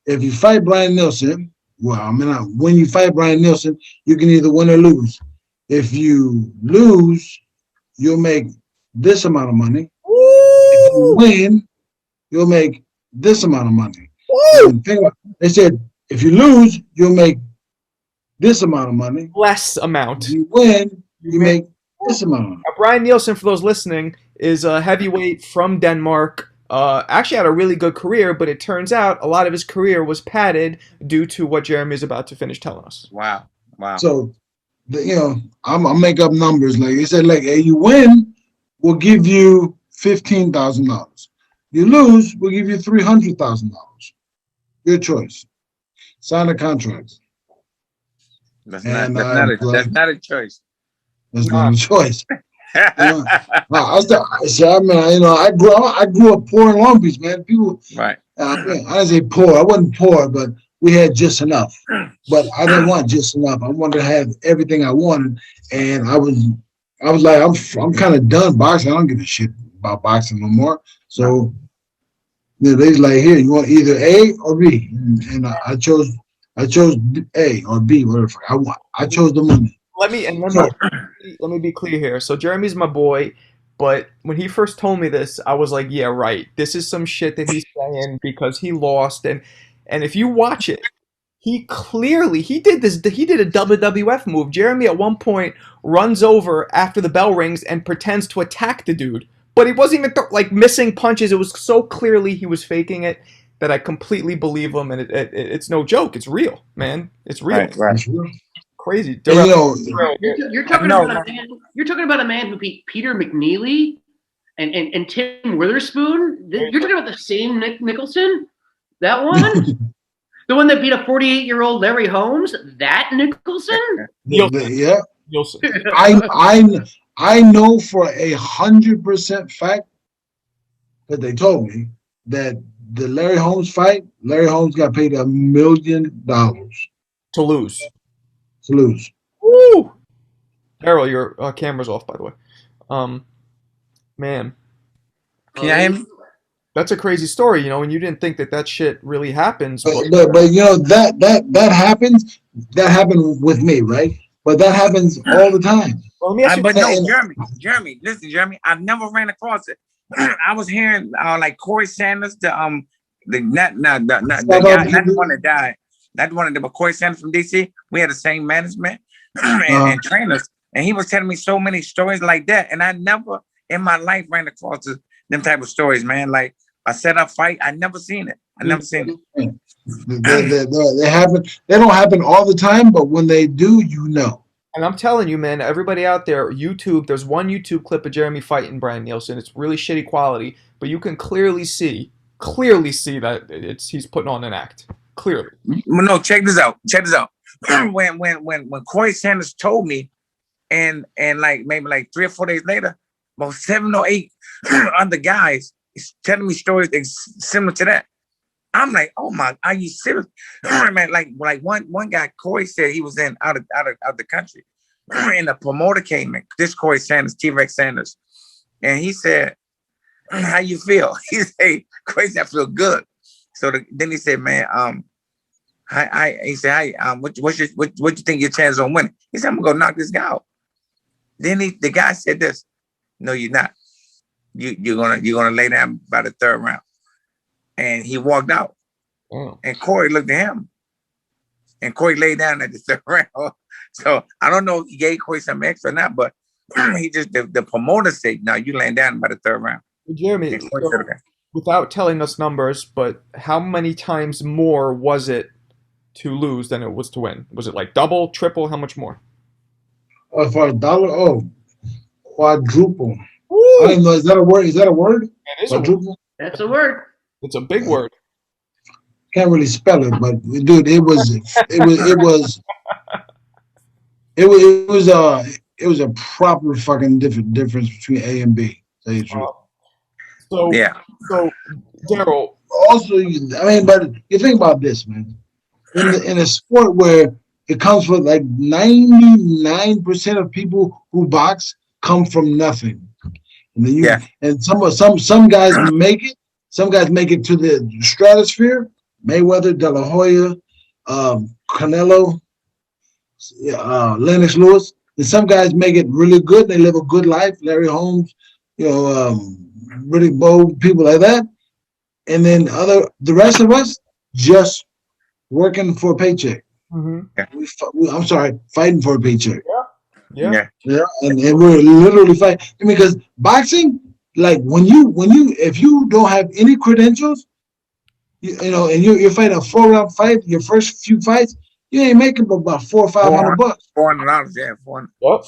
If you fight Brian Nielsen, when you fight Brian Nielsen, you can either win or lose. If you lose, you'll make this amount of money. If you win, you'll make this amount of money. They said, if you lose, you'll make this amount of money. Less amount. If you win, you make this amount of money. Brian Nielsen, for those listening, is a heavyweight from Denmark. Actually had a really good career, but it turns out a lot of his career was padded due to what Jeremy is about to finish telling us. Wow. So, I'll make up numbers. Like he said, like, hey, you win, we'll give you $15,000. You lose, we'll give you $300,000. Your choice. Sign a contract. That's not a choice. That's not a choice. I grew up poor in Long Beach, man. People, right? I didn't say poor. I wasn't poor, but we had just enough. But I didn't want just enough. I wanted to have everything I wanted, and I was like, I'm kind of done boxing. I don't give a shit about boxing no more. So they was like, here, you want either A or B, and I chose A or B, whatever I want. I chose the money. Let me be clear here. So Jeremy's my boy, but when he first told me this, I was like, yeah, right. This is some shit that he's saying because he lost, and if you watch it, he did a WWF move. Jeremy at one point runs over after the bell rings and pretends to attack the dude, but he wasn't even missing punches. It was so clearly he was faking it that I completely believe him, and it's no joke. It's real, man. It's real. Right. Crazy. You're talking about a man who beat Peter McNeely and Tim Witherspoon. You're talking about the same Nick Nicholson? That one? The one that beat a 48-year-old Larry Holmes? That Nicholson? Yeah. Nielsen. I know for 100% fact that they told me that the Larry Holmes fight, Larry Holmes got paid $1 million to lose. Woo! Derrell, your camera's off, by the way. Man. Can you hear me? That's a crazy story, and you didn't think that shit really happens. But that happens. That happened with me, right? But that happens all the time. Well, Jeremy, listen, Jeremy, I've never ran across it. I was hearing like Corey Sanders, the guy, not the one that died, not the one that, but Corey Sanders from DC. We had the same management and trainers, and he was telling me so many stories like that, and I never in my life ran across them type of stories, man. Like a setup fight, I never seen it. They happen. They don't happen all the time, but when they do, And I'm telling you, man, everybody out there, YouTube, there's one YouTube clip of Jeremy fighting Brian Nielsen. It's really shitty quality, but you can clearly see that he's putting on an act. clearly. No, check this out. When Corey Sanders told me, and like maybe like 3 or 4 days later, about 7 or 8 other guys is telling me stories similar to that. I'm like, oh my, are you serious? Man, like one guy, Corey said he was out of the country, and the promoter came in. This Corey Sanders, T-Rex Sanders, and he said, "How you feel?" He said, "Corey said, I feel good." So then he said, "Man, he said, what you think your chance on winning?" He said, "I'm gonna go knock this guy out." Then the guy said this, "No, you're not. You're gonna lay down by the 3rd round." And he walked out. Oh. And Corey looked at him. And Corey laid down at the 3rd round. So I don't know if he gave Corey some extra or not, but he just the promoter said, "No, you laying down by the 3rd round." Jeremy, so, without telling us numbers, but how many times more was it to lose than it was to win? Was it like double, triple? How much more? For $1, quadruple. Woo! I don't know. Is that a word? Is that a word? It is a word. Quadruple? That's a word. It's a big word. Can't really spell it, but dude, it was a proper fucking difference between A and B. To tell you the truth. So Yeah. So Derrell. Also, but you think about this, man. In a sport where it comes from like 99% of people who box come from nothing, and then and some guys make it. Some guys make it to the stratosphere. Mayweather, De La Hoya, Canelo, Lennox Lewis. And some guys make it really good. They live a good life. Larry Holmes, really bold people like that. And then the rest of us just working for a paycheck. Mm-hmm. I'm sorry, fighting for a paycheck. Yeah. And we're literally fighting. Because boxing, like if you don't have any credentials, and you're fighting a 4-round fight, your first few fights, you ain't making about $400 or $500. $400, yeah, $400. Yep.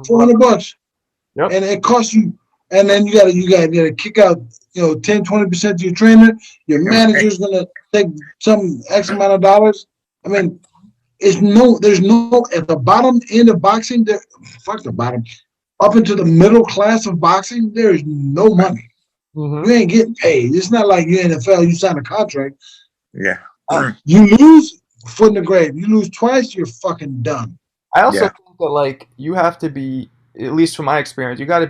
$400. Yep. And it costs you, and then you gotta kick out 10-20% of your trainer. Your manager's gonna take some X amount of dollars. I mean, there's no at the bottom end of boxing. Fuck the bottom, up into the middle class of boxing, there is no money. Mm-hmm. You ain't getting paid. It's not like you're NFL. You sign a contract. Yeah. You lose, foot in the grave. You lose twice, you're fucking done. I also think that you have to be, at least from my experience, you have to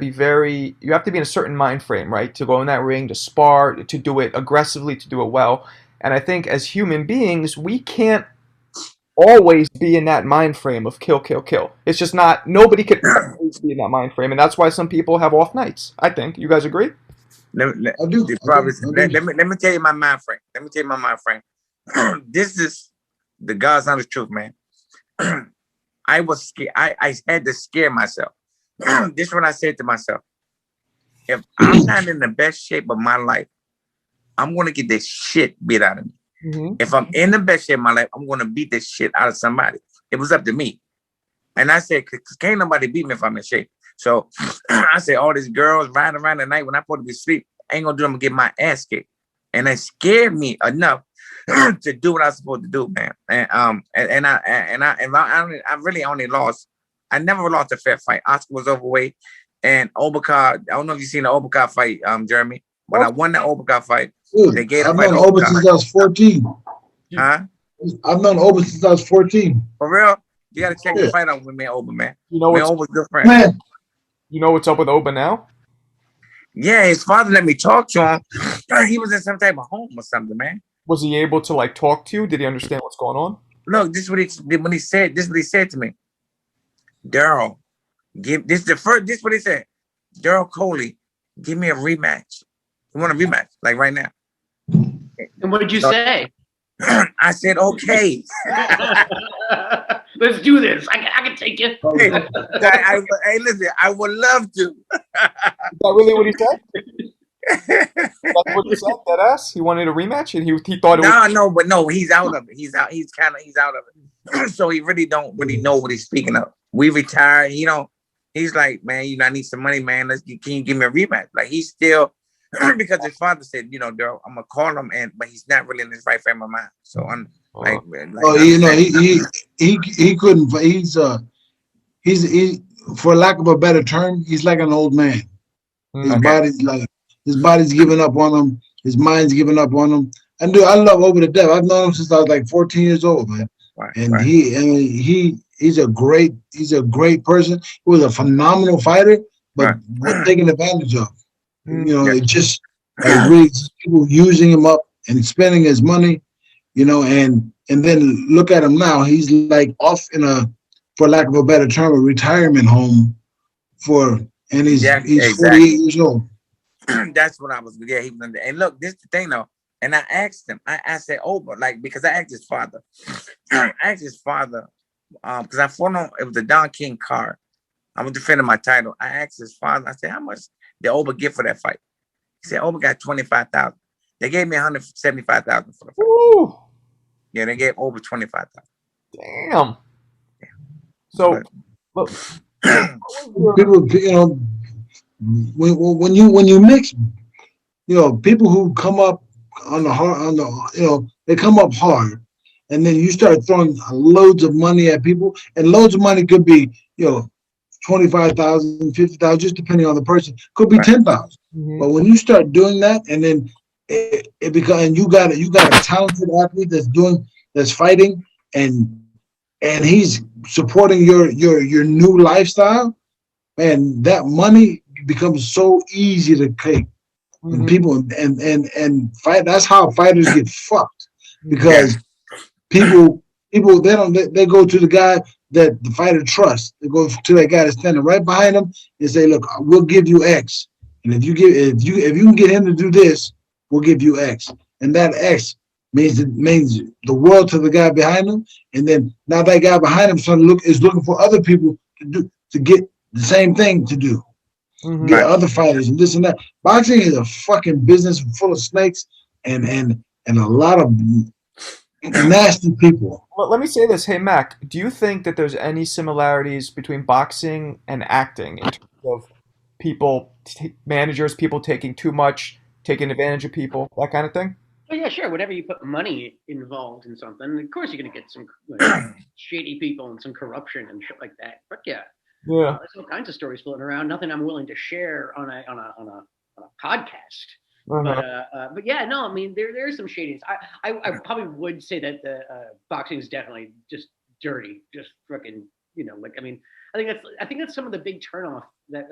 be in a certain mind frame, right? To go in that ring, to spar, to do it aggressively, to do it well. And I think as human beings, we can't always be in that mind frame of kill, kill, kill. It's just not, nobody can always be in that mind frame. And that's why some people have off nights, I think. You guys agree? Let me tell you my mind frame. This is the God's honest truth, man. I was scared. I had to scare myself. This is what I said to myself. If I'm not in the best shape of my life, I'm going to get this shit beat out of me. Mm-hmm. If I'm in the best shape of my life, I'm going to beat this shit out of somebody. It was up to me. And I said, because can't nobody beat me if I'm in shape. So I said, all these girls riding around at night when I'm supposed to be asleep, I ain't going to do them and get my ass kicked. And it scared me enough to do what I was supposed to do, man. And I really only lost. I never lost a fair fight. Oscar was overweight, and Obakar. I don't know if you've seen the Obakar fight, Jeremy. But I won the Obakar fight. Dude, they gave I've known Oba since I was 14. Huh? I've known Oba since I was 14. For real? You got to check the fight out with me, Oba, man. Oba's good friend. Man. You know what's up with Oba now? Yeah, his father let me talk to him. He was in some type of home or something, man. Was he able to talk to you? Did he understand what's going on? Look, this is what he said. This is what he said to me. Derrell, this is what he said. Derrell Coley, give me a rematch. You want a rematch, like right now? And what did you say? I said, okay. Let's do this. I can take it. Hey, listen, I would love to. Is that really what he said? That's what he said, that ass? He wanted a rematch and he thought it was... No, he's out of it. He's out of it. So he really don't know what he's speaking of. We retired, he's like, man, I need some money, man. Can you give me a rematch? Like he's still because his father said, you know, Daryl, I'm gonna call him, but he's not really in his right frame of mind. So I'm like you know, he couldn't. He's for lack of a better term, he's like an old man. His body's giving up on him. His mind's giving up on him. And dude, I love Oba to death. I've known him since I was like 14 years old, man. He's a great person. He was a phenomenal fighter, but was taken advantage of. You know, it just really people using him up and spending his money. You know, and then look at him now. He's like off in a, for lack of a better term, a retirement home he's 48 years old. That's what I was. Yeah, he was under. And look, this is the thing though. And I asked him. I said, Oba, like, because I asked his father. Because I fought on. It was a Don King card. I was defending my title. I asked his father. I said, how much did Oba get for that fight? He said, Oba got 25,000. They gave me 175,000 for the fight. Ooh. Yeah, they gave Oba 25,000. Damn. Yeah. So, look, people, you know, when you mix, you know, people who come up they come up hard, and then you start throwing loads of money at people, and loads of money could be, you know, 25,000, 50,000, just depending on the person. Could be 10,000. But when you start doing that, and then it becomes, and you got a talented athlete that's fighting, and he's supporting your new lifestyle, man, that money becomes so easy to take. And people and fight. That's how fighters get fucked, because people they go to the guy that the fighter trusts. They go to that guy that's standing right behind him and say, "Look, we'll give you X, and if you can get him to do this, we'll give you X." And that X means the world to the guy behind him. And then now that guy behind him is looking for other people to get the same thing to do. Get other fighters and this and that. Boxing is a fucking business full of snakes and a lot of nasty people. Well, let me say this. Hey, Mac, do you think that there's any similarities between boxing and acting in terms of people, managers, people taking too much, taking advantage of people, that kind of thing? Well, yeah, sure. Whenever you put money involved in something, of course you're going to get some shady people and some corruption and shit like that. But yeah. There's all kinds of stories floating around. Nothing I'm willing to share on a podcast. But yeah, no, I mean there's some shadiness. I probably would say that the boxing is definitely just dirty, just freaking, you know, like, I mean, I think that's some of the big turnoff that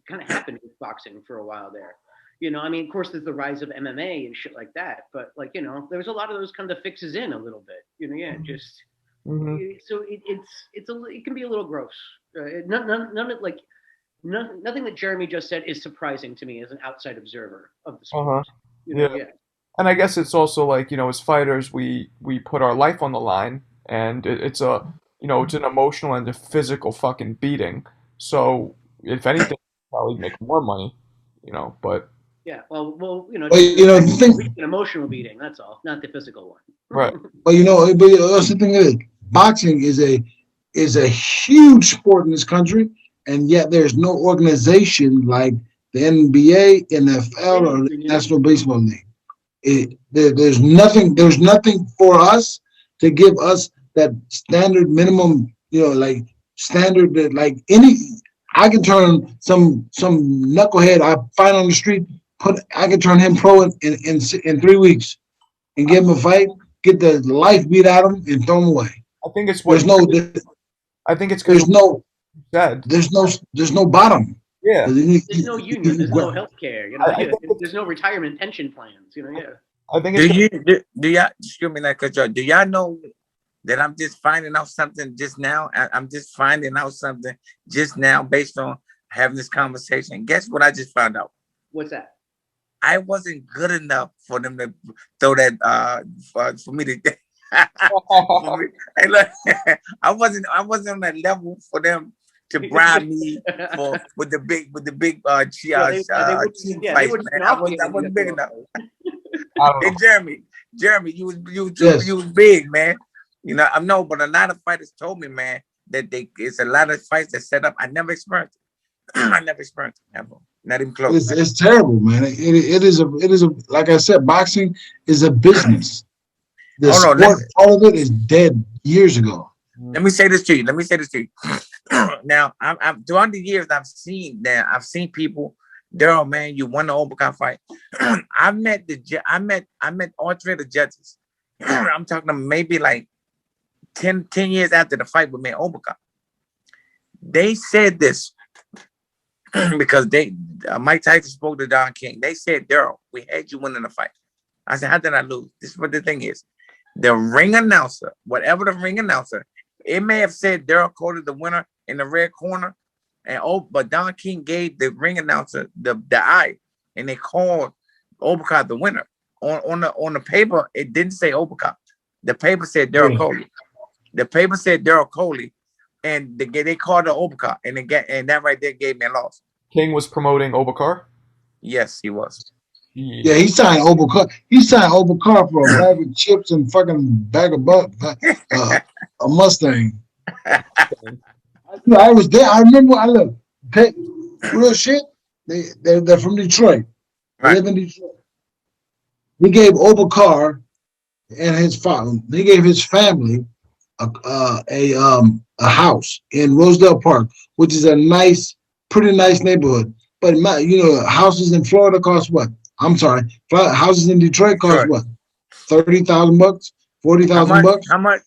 kind of happened with boxing for a while there. You know, I mean, of course, there's the rise of MMA and shit like that, but like, you know, there was a lot of those kind of fixes in a little bit. You know, just. So it can be a little gross. Nothing that Jeremy just said is surprising to me as an outside observer of the sport. You know, And I guess it's also like, you know, as fighters, we put our life on the line, and it's an emotional and a physical fucking beating. So if anything, probably make more money, you know. But yeah, well, you know, an emotional beating. That's all, not the physical one. Right. But that's the thing is, boxing is a huge sport in this country, and yet there's no organization like the NBA, NFL, or the National Baseball League. There's nothing for us to give us that standard minimum, you know, like standard that like I can turn some knucklehead I find on the street, I can turn him pro in 3 weeks and give him a fight, get the life beat out of him, and throw him away. I think it's there's no bottom. Yeah. There's no union. There's no health care. You know, there's no retirement pension plans. You know, yeah. I think do y'all excuse me, like, do y'all know that I'm just finding out something just now? I'm just finding out something just now based on having this conversation. Guess what I just found out? What's that? I wasn't good enough for them to throw that for me to. Hey, look, I wasn't on that level for them to bribe me with the big cheap fight, man. I wasn't big enough. Hey, Jeremy, you was big, man. You know, I know, but a lot of fighters told me, man, that it's a lot of fights that set up. I never experienced it. I never experienced it ever. Not even close. It's terrible, man. It is a like I said, boxing is a business. The sport part of it is dead years ago. Let me say this to you. Now, I'm throughout the years I've seen people. Derrell, man, you won the Overcome fight. I met all three of the judges. I'm talking about maybe like 10 years after the fight with me Overcome. They said this because Mike Tyson spoke to Don King. They said, Derrell, we had you winning the fight. I said, how did I lose? This is what the thing is. The ring announcer, whatever the ring announcer, it may have said Derrell Coley the winner in the red corner, but Don King gave the ring announcer the eye, and they called Overcome the winner. On the paper, it didn't say Overcome. The paper said Derrell Coley. The paper said Derrell Coley, and they called it Overcome, and that right there gave me a loss. King was promoting Obakar? Yes, he was. Yeah, he signed Obakar. He signed Obakar for a bag of chips and fucking bag of a Mustang. I was there. I remember. I look, real shit. They're from Detroit. They live in Detroit. He gave Obakar and his father. He gave his family a house in Rosedale Park, which is a pretty nice neighborhood. But houses in Florida cost what? I'm sorry, houses in Detroit cost what? $30,000, $40,000. How much?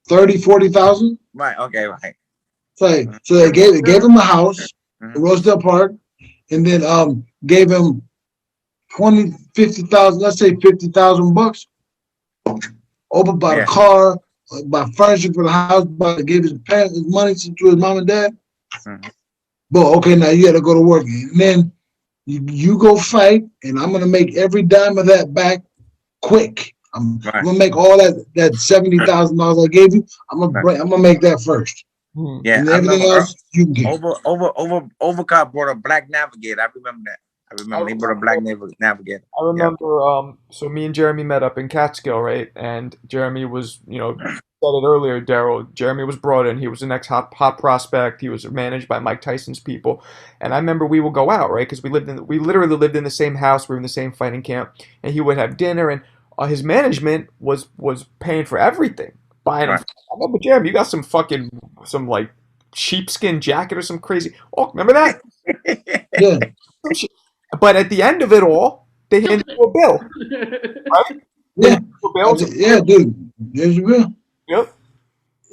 30, 40,000. Right. Okay. Right. So they gave him a house in Rosedale Park, and then gave him 20, 50,000. Let's say $50,000. Bought a car, bought furniture for the house, gave his parents his money to his mom and dad. But okay, now you got to go to work, and then you go fight, and I'm gonna make every dime of that back quick. I'm gonna make all that $70,000 I gave you. I'm gonna make that first. Yeah, and everything else you can get. Overcard brought a black navigator. I remember that. He brought a black navigator. I remember. So me and Jeremy met up in Catskill, right? And Jeremy was, said it earlier, Derrell. Jeremy was brought in. He was the next hot prospect. He was managed by Mike Tyson's people. And I remember we would go out, right? Because we literally lived in the same house. We were in the same fighting camp. And he would have dinner, and his management was paying for everything, buying him. I remember, Jeremy, you got some like sheepskin jacket or some crazy. Oh, remember that? Yeah. But at the end of it all, they handed you a bill, right? Yeah, dude. There's your bill. Yep.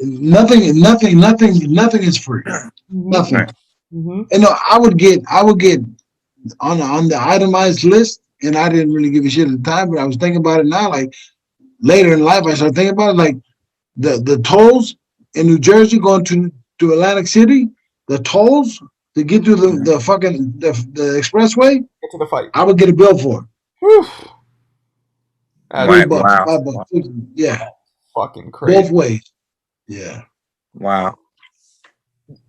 Nothing is free. Nothing. And I would get on the itemized list, and I didn't really give a shit at the time, but I was thinking about it now. Like later in life, I started thinking about it. Like the tolls in New Jersey going to Atlantic City, the tolls to get to the fucking the expressway. Get to the fight. I would get a bill for it. Wow. Yeah. Fucking crazy. Both ways. Yeah. Wow.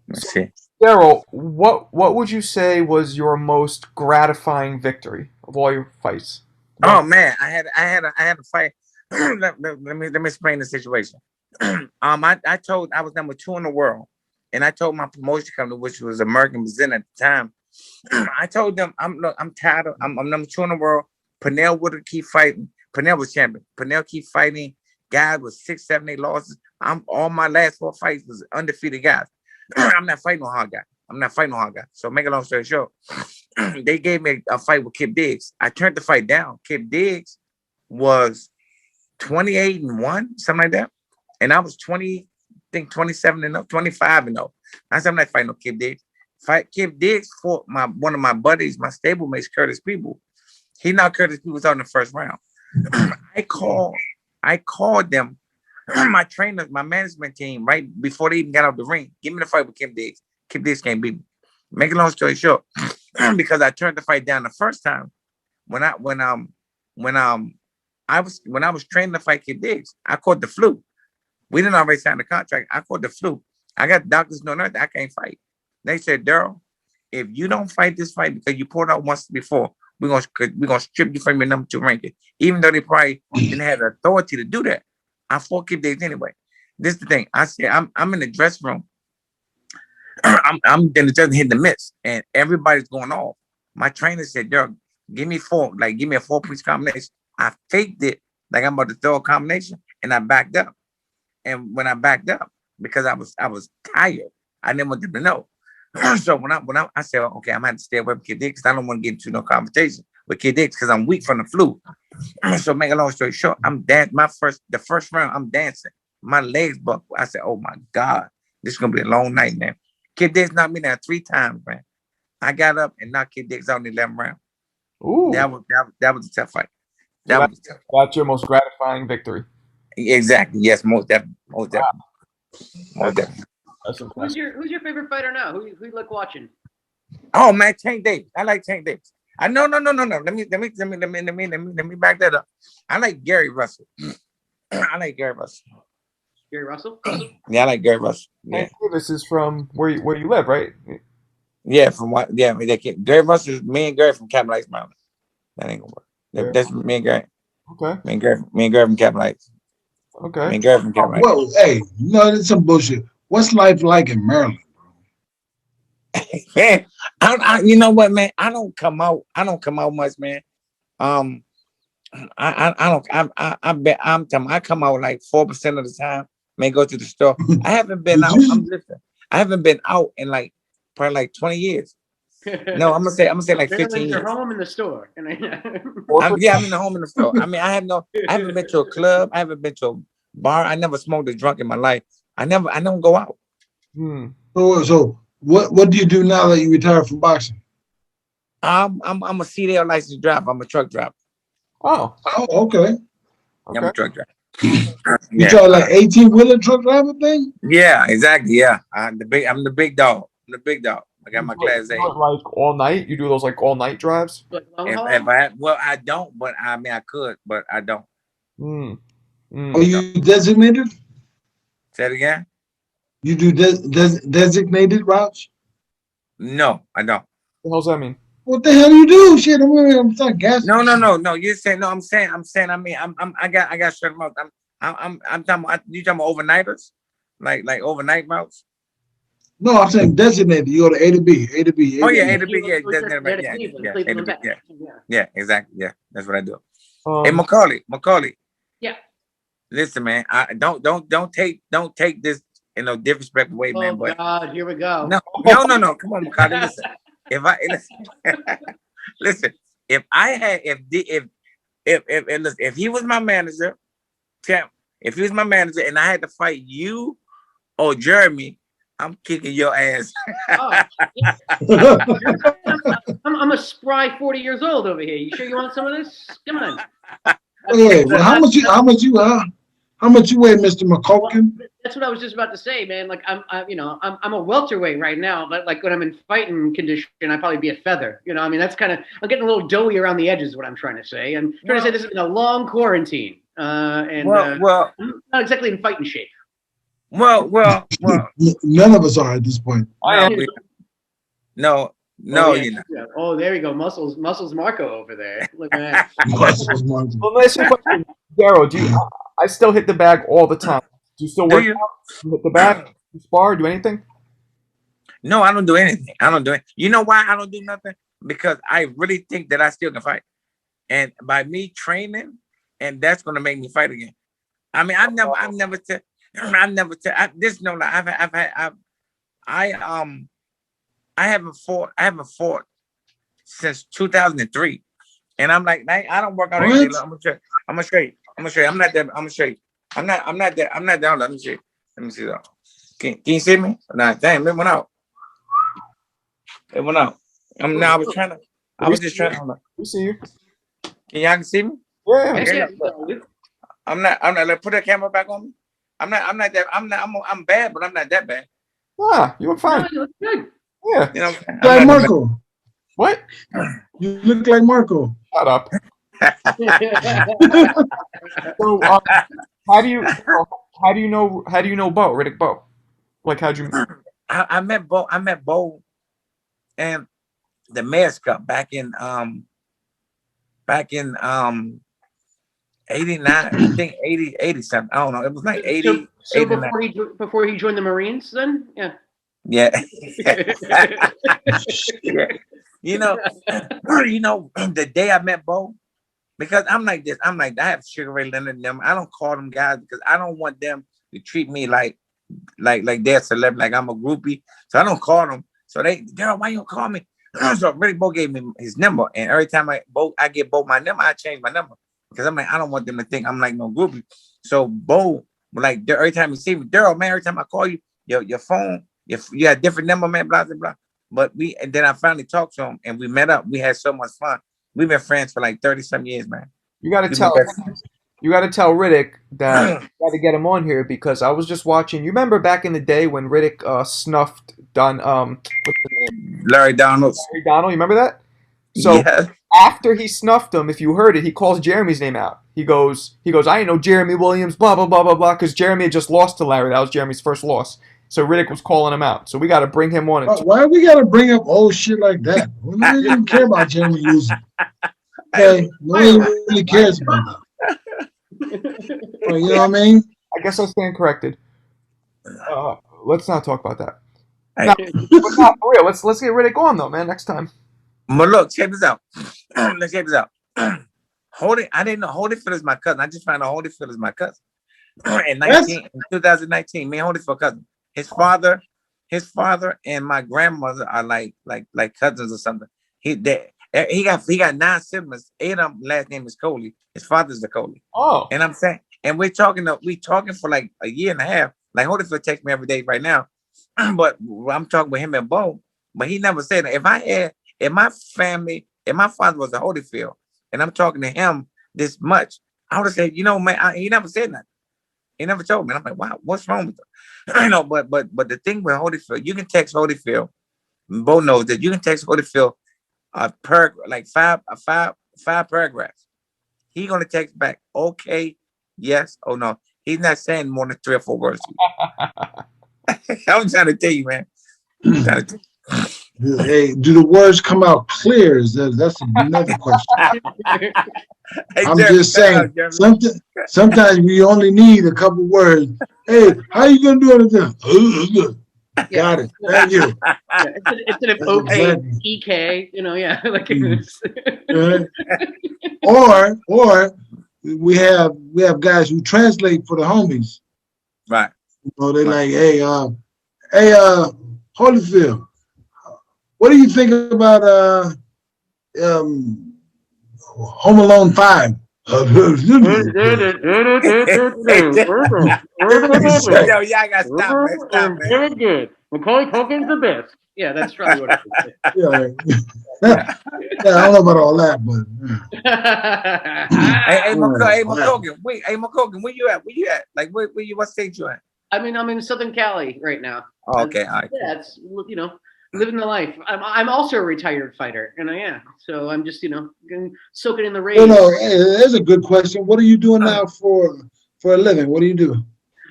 Let's see. Derrell, what would you say was your most gratifying victory of all your fights? Oh man, I had a fight. let me explain the situation. I was number 2 in the world, and I told my promotion company, which was American Present at the time, I told them I'm tired of I'm number 2 in the world. Pernell would keep fighting. Pernell was champion. Pernell keep fighting guys with 6, 7, 8 losses. All my last 4 fights was undefeated guys. I'm not fighting no hard guy. So make a long story short, they gave me a fight with Kip Diggs. I turned the fight down. Kip Diggs was 28-1, something like that, and I was 27-0, 25-0. I said I'm not fighting no Kip Diggs. Kip Diggs fought one of my buddies, my stablemates, Curtis People. He knocked Curtis People out in the first round. I called them, my trainers, my management team, right before they even got out the ring. Give me the fight with Kip Diggs. Kip Diggs can't beat me. Make a long story short, because I turned the fight down the first time when I was training to fight Kip Diggs, I caught the flu. We didn't already sign the contract. I caught the flu. I got doctors knowing that I can't fight. They said, Derrell, if you don't fight this fight because you pulled out once before, we're gonna strip you from your number 2 ranking. Even though they probably didn't have the authority to do that. I fought Kip Diggs anyway. This is the thing. I said I'm in the dressing room. I'm in the dressing hitting the mitts, and everybody's going off. My trainer said, "Yo, give me a 4-piece combination." I faked it like I'm about to throw a combination, and I backed up. And when I backed up, because I was tired, I didn't want them to know. So when I said, okay, I'm gonna have to stay away from Kid Dix because I don't want to get into no conversation with Kid Dix because I'm weak from the flu. So make a long story short, I'm dancing. The first round, I'm dancing. My legs buckle. I said, oh my God, this is gonna be a long night, man. Kid Dix knocked me down 3 times, man. I got up and knocked Kid Dix out in the 11th round. Ooh, That was a tough fight. so That was tough. that's your most gratifying victory. Exactly. Yes, most definitely. Most definitely. Most definitely. That's impressive. Who's your favorite fighter now? Who you like watching? Oh man, Tank Davis. I like Tank Davis. I no. Let me back that up. I like Gary Russell. I like Gary Russell. Gary Russell? Yeah, I like Gary Russell. Yeah. Hank Davis is from where you live, right? Yeah, from what? Yeah, Gary Russell is me and Gary from Capitol Heights, Maryland. That ain't gonna work. Yeah. That's me and Gary. Okay. Me and Gary from Capitol Heights. Okay. Me and Gary from Capitol Heights. Well, hey, no, that's some bullshit. What's life like in Maryland? Man, you know what, man? I don't come out much, man. I come out like 4% of the time. May go to the store. I haven't been out. I haven't been out in like probably like 20 years. No, I'm gonna say like 15 You're years. home in the store. I'm in the home in the store. I mean, I haven't been to a club. I haven't been to a bar. I never smoked a drunk in my life. I don't go out. So what do you do now that you retired from boxing? I'm a CDL licensed driver. I'm a truck driver. Oh, okay. Yeah, I'm a truck driver. You try like 18-wheeler truck driver thing? Yeah, exactly. Yeah, I'm the big dog. I'm the big dog. I got my class A. Like all night? You do those like all night drives? If I I don't, but I mean I could, but I don't. Are you designated? Say it again. You do designated routes? No, I don't. What the hell's that mean? What the hell you do? Shit, I'm not guessing. No. You saying no? I'm saying. I mean, I got certain routes. I'm talking about. You talking about overnighters, like overnight routes? No, I'm saying designated. You go to A to B, A to B. Oh yeah, A to B. Yeah, designated. Yeah, exactly. Yeah, that's what I do. Hey, Macaulay. Yeah. Listen, man. I don't take this in no disrespectful way, man. But God, here we go. No. Come on, Macaulay. Listen. Listen, if he was my manager, champ, if he was my manager and I had to fight you or Jeremy, I'm kicking your ass. I'm a spry 40 years old over here. You sure you want some of this? Come on. Okay, well, how much you weigh, Mr. McCulkin? Well, that's what I was just about to say, man. Like I'm a welterweight right now, but like when I'm in fighting condition, I'd probably be a feather. You know, I mean, that's kind of, I'm getting a little doughy around the edges. Is what I'm trying to say, and trying to say this has been a long quarantine, and I'm not exactly in fighting shape. Well. None of us are at this point. No, you're not. Oh, there you go, muscles Marco over there. Look at that. Well, nice question, Darryl. I still hit the bag all the time. Do you still work out? You hit the bag? You spar? Do anything? No, I don't do anything. You know why I don't do nothing? Because I really think that I still can fight, and by me training, and that's gonna make me fight again. I mean, I haven't fought since 2003, and I'm like, I don't work out anything. I'm gonna show you. I'm not that. I'm gonna show you. I'm not that. Let me see. Let me see that. Can you see me? Nah, damn, it went out. I was just trying to. We see you. Can y'all see me? Yeah. Yeah. I'm not. Let's put that camera back on me. I'm bad, but I'm not that bad. Ah, you look fine. No, you look good. Yeah. You know, Like Marco. What? You look like Marco. Shut up. So, how do you know Bo, Riddick Bowe? Like, how'd you? I met Bo, and the Mayor's Cup back in 89, I think 80 something. I don't know. It was like 80. So before he joined the Marines, then yeah. you know, the day I met Bo, because I'm like this. I'm like, I have Sugar Ray Leonard and them. I don't call them guys because I don't want them to treat me like they're celebrity, like I'm a groupie. So I don't call them. So Derrell, why you don't call me? So really, Bo gave me his number, and every time I get Bo my number, I change my number because I'm like, I don't want them to think I'm like no groupie. So Bo, like every time you see me, Derrell, man, every time I call you, your phone, you had different number, man, blah blah blah. But and then I finally talked to him, and we met up. We had so much fun. We've been friends for like 30-some years, man. You got to tell Riddick that you got to get him on here because I was just watching. You remember back in the day when Riddick snuffed what's his name? Larry Donald. You remember that? So after he snuffed him, if you heard it, he calls Jeremy's name out. He goes, I ain't no Jeremy Williams, blah blah blah blah blah, because Jeremy had just lost to Larry. That was Jeremy's first loss. So Riddick was calling him out. So we got to bring him on. Why we got to bring up old shit like that? We don't even care about Jeremy losing. Okay, nobody really cares about that. Well, you know what I mean? I guess I stand corrected. Let's not talk about that. Now, for real, let's get Riddick on though, man. Next time. But look, check this out. Let's check this out. I didn't know Holyfield is my cousin. I just found out Holyfield is my cousin. In 2019, me and Holyfield cousin. His father and my grandmother are like cousins or something. He got 9 siblings. 8 of them last name is Coley. His father's the Coley. Oh. And I'm saying, and we're talking for like a year and a half. Like Holyfield texts me every day right now. But I'm talking with him and Bo. But he never said that. If my father was a Holyfield and I'm talking to him this much, I would have said, man, he never said nothing. He never told me. And I'm like, wow, what's wrong with him? But the thing with Holyfield, you can text Holyfield. Bo knows that you can text Holyfield five paragraphs. He's gonna text back, okay, yes, or no. He's not saying more than 3 or 4 words. I'm trying to tell you, man. Hey, do the words come out clear? That's another question. I'm just saying, sometimes we only need a couple words. Hey, how you gonna do it? Got it. Thank you. Instead of okay, EK, like. Or we have guys who translate for the homies. Right. They're like, hey, Holyfield, what do you think about Home Alone 5? Yo, y'all gotta stop, man. Very good. Macaulay Culkin's the best. Yeah, that's probably what it is. Yeah, I don't know about all that, but hey, McCulkin, where you at? Like, what state you at? I mean, I'm in Southern Cali right now. Oh, okay, all right. Yeah, it's living the life. I'm also a retired fighter, so I'm just soaking in the rain. There's a good question. What are you doing now for a living? What do you do?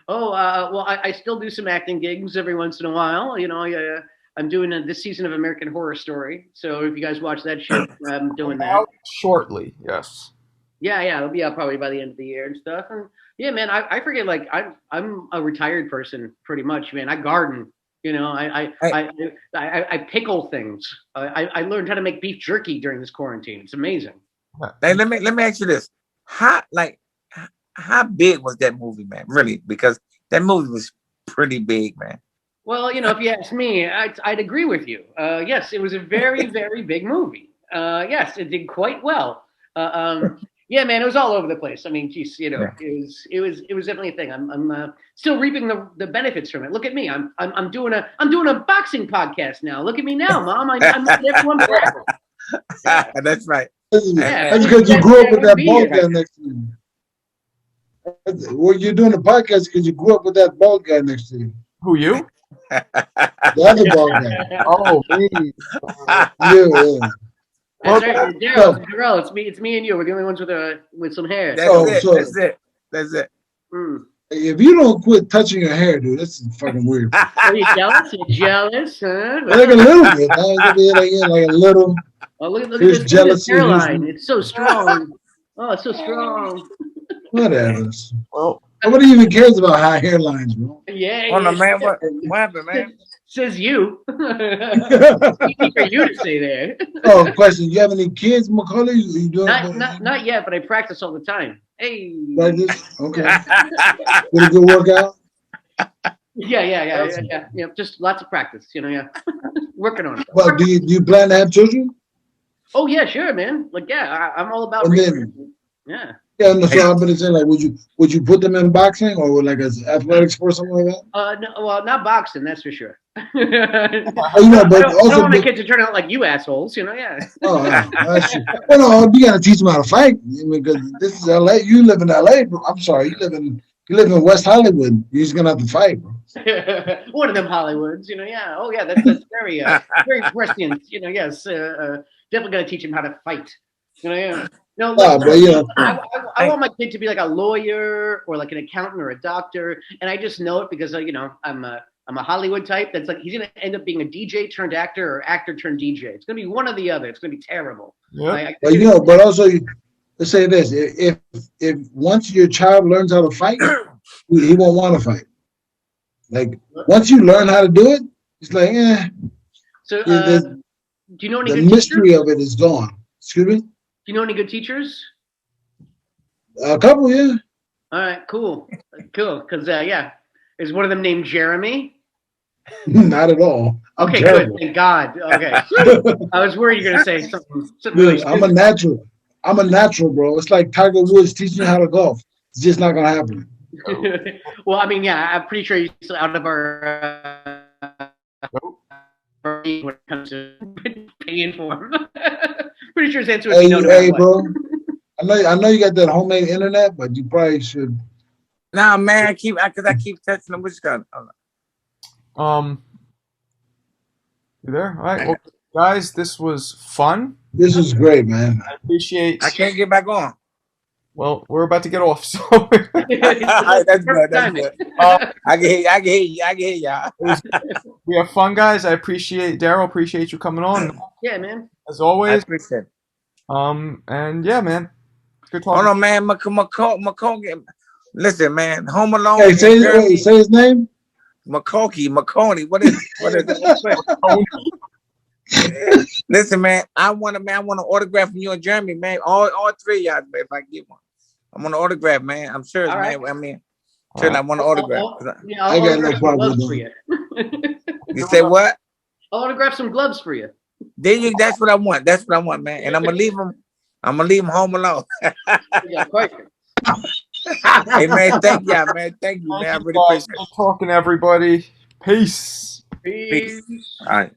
Oh, well, I still do some acting gigs every once in a while. I'm doing this season of American Horror Story. So if you guys watch that shit, I'm doing that shortly. Yes. Yeah, it'll be out probably by the end of the year and stuff. And yeah, man, I forget. Like I'm a retired person pretty much, man. I garden. I pickle things. I learned how to make beef jerky during this quarantine. It's amazing. Hey, let me ask you this: how big was that movie, man? Really, because that movie was pretty big, man. Well, if you ask me, I'd agree with you. Yes, it was a very, very big movie. Yes, it did quite well. Yeah, man, it was all over the place. I mean, geez, it was definitely a thing. I'm still reaping the benefits from it. Look at me. I'm doing a boxing podcast now. Look at me now, Mom. I'm everyone forever. That's right. That's because you grew up with that bald guy next to you. Well, you're doing a podcast because you grew up with that bald guy next to you. Who, you? The other bald guy. Oh, me. Yeah. That's right, Derrell. It's me and you. We're the only ones with some hair. That's it. Mm. If you don't quit touching your hair, dude, this is fucking weird. Are you jealous? You're jealous, huh? Like a little bit. Like a little. Oh, look at this hairline. It's so strong. Oh, it's so strong. Whatever. Well, nobody even cares about high hairlines, bro. Yeah. Hold on, man. What happened, man? Says you. Easy for you to say there. Oh, question. You have any kids, Macaulay? You doing Not yet, but I practice all the time. Hey. practice? Okay. Did a good workout? Yeah. Just lots of practice, yeah. Working on it. Well, do you plan to have children? Oh yeah, sure, man. Like I'm all about And then, yeah. yeah, no, so I'm gonna say, like, would you put them in boxing or like as athletic sport, something like that? No, well, not boxing, that's for sure. But I don't want my kids to turn out like you assholes, yeah. Oh, that's true. Well, no, you gotta teach them how to fight. Because this is LA. You live in LA, bro. I'm sorry, you live in West Hollywood. You're just gonna have to fight, bro. One of them Hollywoods, yeah. Oh yeah, that's very very prescient, yes. Definitely gotta teach him how to fight. Yeah. No, like, but I want my kid to be like a lawyer or like an accountant or a doctor, and I just know it because I'm a Hollywood type. That's like he's gonna end up being a DJ turned actor or actor turned DJ. It's gonna be one or the other. It's gonna be terrible. Yeah. But also let's say this: if once your child learns how to fight, he won't want to fight. Like once you learn how to do it, it's like So do you know any the good mystery teachers? of it is gone. Excuse me. Do you know any good teachers? A couple, yeah. All right, cool. Because is one of them named Jeremy? Not at all. Okay, terrible. good. Thank God. Okay, I was worried you're gonna say something really. I'm a natural. I'm a natural, bro. It's like Tiger Woods teaching you how to golf. It's just not gonna happen. Well, I mean, yeah, I'm pretty sure he's still out of our when it comes to paying for him. Pretty sure his answer would be no. Hey, bro. I know you got that homemade internet, but you probably should. Nah, man, I keep touching them. Which gun? You there? All right, well, guys, this was fun. This is great, man. I appreciate. I can't get back on. Well, we're about to get off, so That's good. That's good. I can hear y'all. We have fun, guys. I appreciate Derrell. Appreciate you coming on. Yeah, man. As always. I appreciate it. And yeah, man. Good talking. Hold on, man. Macaulay. Listen, man. Home Alone. Hey, say his name. Macaulay. What is it? Listen, man. I want an autograph from you and Jeremy, man. All three of y'all, if I get one. I want an autograph, man. I'm sure, man. Right. I mean, I want an autograph. I got no problem for you. You say what? I'll autograph some gloves for you. That's what I want. That's what I want, man. And I'm gonna leave him home alone. Yeah, perfect. Hey, man, thank y'all, man. Thank you, man. I really appreciate it. Talking to everybody. Peace. Peace. All right.